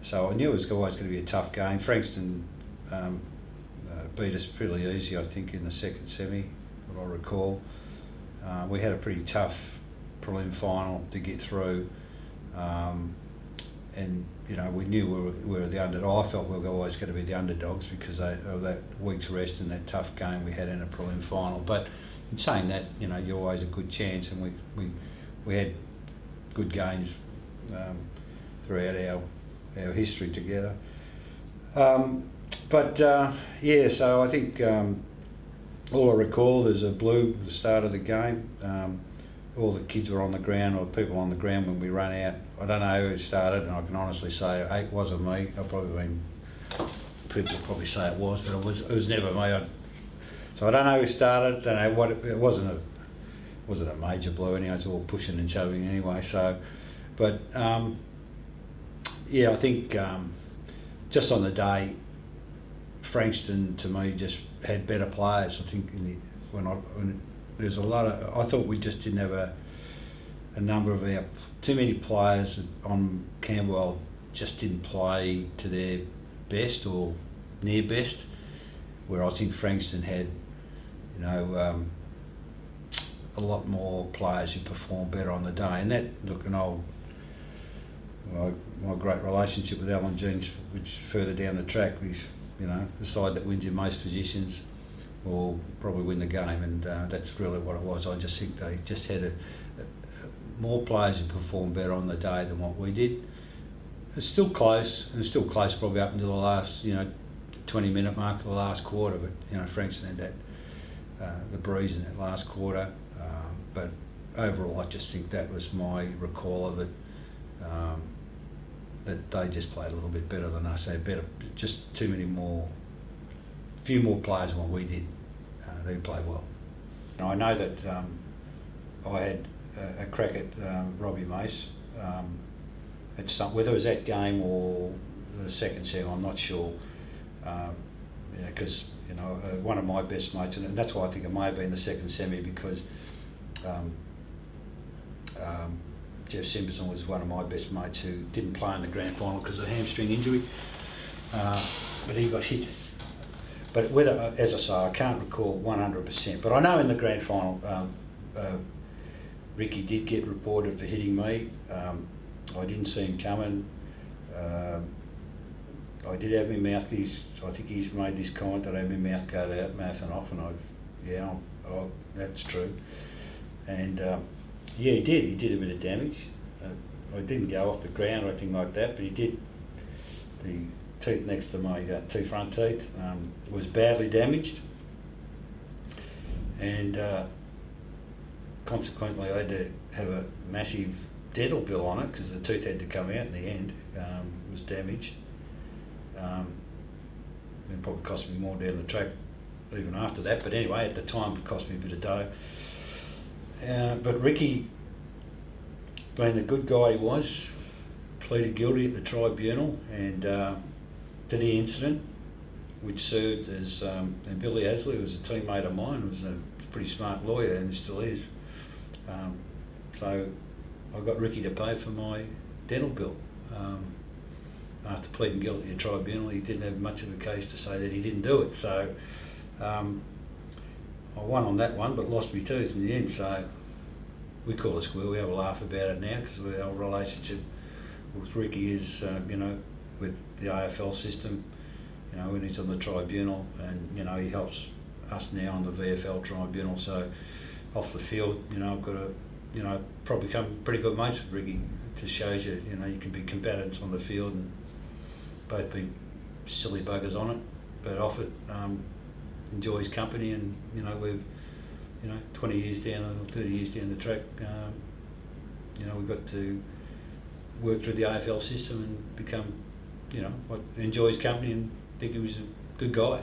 So I knew it was always going to be a tough game. Frankston beat us pretty easy, I think, in the second semi, what I recall. We had a pretty tough prelim final to get through, and we knew we were the underdog. I felt we were always going to be the underdogs because of that week's rest and that tough game we had in a prelim final. But in saying that, you're always a good chance, and we had good games throughout our history together. So I think all I recall is a blue at the start of the game. All the kids were on the ground, or people on the ground when we ran out. I don't know who started, and I can honestly say it wasn't me. People probably say it was, but it was never me. So I don't know who started. Don't know what it wasn't a major blue anyway. It's all pushing and shoving anyway. So, but I think just on the day, Frankston to me just had better players. I think when there's a lot of, I thought we just didn't have a number of too many players on Camberwell just didn't play to their best or near best, where I think Frankston had, a lot more players who performed better on the day. And that, look, my great relationship with Alan Jeans, which further down the track, is, the side that wins in most positions will probably win the game, and that's really what it was. I just think they just had more players who performed better on the day than what we did. It's still close, and it's still close probably up until the last, 20-minute mark of the last quarter, but, Frankston had that, the breeze in that last quarter. But overall, I just think that was my recall of it, that they just played a little bit better than us. They had better, just few more players than what we did. They played well. I know that I had a crack at Robbie Mace at whether it was that game or the second set, I'm not sure, because You know, one of my best mates, and that's why I think it may have been the second semi, because Jeff Simpson was one of my best mates who didn't play in the grand final because of a hamstring injury, but he got hit. But whether, as I say, I can't recall 100%, but I know in the grand final, Ricky did get reported for hitting me. I didn't see him coming. I did have my mouth. I think he's made this comment that I had my mouth go out, mouth and off, and that's true. And yeah, he did. He did a bit of damage. I didn't go off the ground or anything like that, but he did. The teeth next to my two front teeth was badly damaged, and consequently I had to have a massive dental bill on it because the tooth had to come out in the end. It was damaged. It probably cost me more down the track even after that, but anyway, at the time it cost me a bit of dough. But Ricky, being the good guy he was, pleaded guilty at the tribunal and to the incident, which served as, and Billy Asley was a teammate of mine, was a pretty smart lawyer and still is. So I got Ricky to pay for my dental bill. After pleading guilty at the tribunal, he didn't have much of a case to say that he didn't do it. So I won on that one, but lost my tooth in the end. So we call it square. We have a laugh about it now because our relationship with Ricky is, you know, with the AFL system, you know, when he's on the tribunal, and you know he helps us now on the VFL tribunal. So off the field, you know, I've got to, you know, probably become pretty good mates with Ricky. It just shows you, you know, you can be combatants on the field and both be silly buggers on it, but off it, enjoy his company, and you know we've, you know, 20 years down or 30 years down the track, you know, we've got to work through the AFL system and become, you know, enjoy his company and think he was a good guy.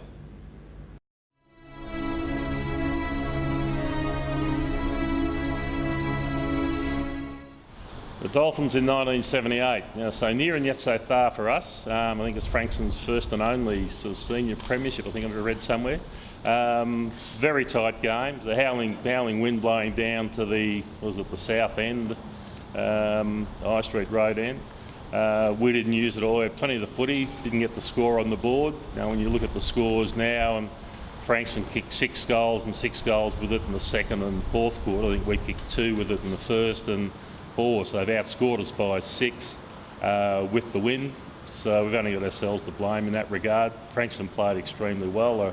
The Dolphins in 1978, so near and yet so far for us. I think it's Frankston's first and only sort of senior premiership, I think I've read somewhere. Very tight game. It was a howling wind blowing down to the south end, High Street Road end. We didn't use it all. We had plenty of the footy, didn't get the score on the board. Now when you look at the scores now, and Frankston kicked 6 goals and 6 goals with it in the second and fourth quarter. I think we kicked 2 with it in the first and 4, so they've outscored us by 6 with the win. So we've only got ourselves to blame in that regard. Frankston played extremely well. I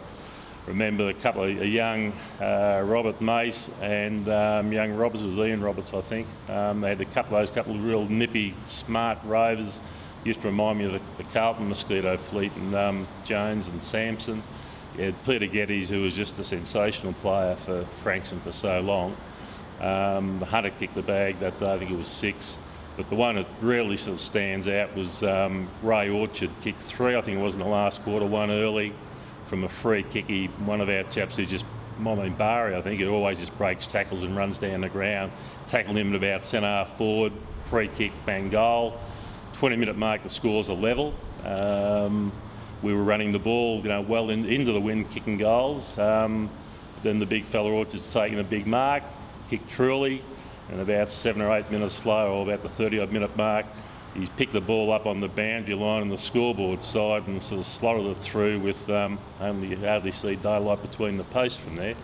remember a young Robert Mace and young Roberts, it was Ian Roberts I think. They had a couple of real nippy, smart rovers. Used to remind me of the Carlton mosquito fleet, and Jones and Sampson. You had Peter Geddes, who was just a sensational player for Frankston for so long. Hunter kicked the bag that day, I think it was 6. But the one that really sort of stands out was Ray Orchard kicked 3, I think it was in the last quarter, 1 early from a free kick. One of our chaps who just, Barry, I think, who always just breaks tackles and runs down the ground, tackled him at about centre-half forward, free kick, bang, goal. 20-minute mark, the scores are level. We were running the ball, you know, well into the wind, kicking goals. Then the big fella Orchard's taking a big mark, kicked truly, and about 7 or 8 minutes slow, or about the 30-odd minute mark, he's picked the ball up on the boundary line on the scoreboard side and sort of slotted it through with only you hardly see daylight between the posts from there.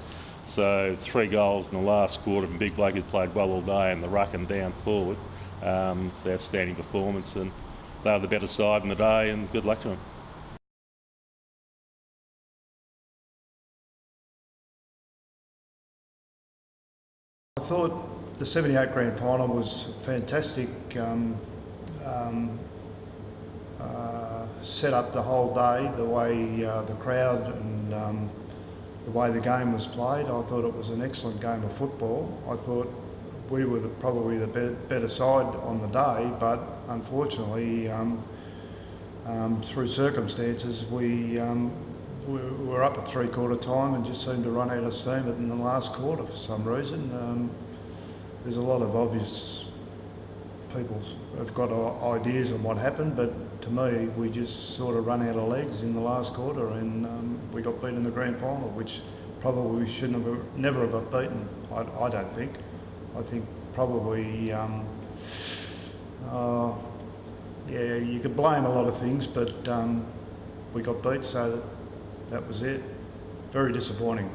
So 3 goals in the last quarter, and big bloke had played well all day in the ruck and down forward. It's an outstanding performance, and they were the better side in the day, and good luck to them. I thought the 78 grand final was fantastic. Set up the whole day, the way the crowd and the way the game was played. I thought it was an excellent game of football. I thought we were probably the better side on the day, but unfortunately, through circumstances, we were up at 3/4 time and just seemed to run out of steam in the last quarter for some reason. There's a lot of obvious people have got ideas on what happened, but to me, we just sort of run out of legs in the last quarter, and we got beaten in the grand final, which probably we shouldn't have, never have got beaten. I don't think. I think probably, yeah, you could blame a lot of things, but we got beat, so that was it. Very disappointing.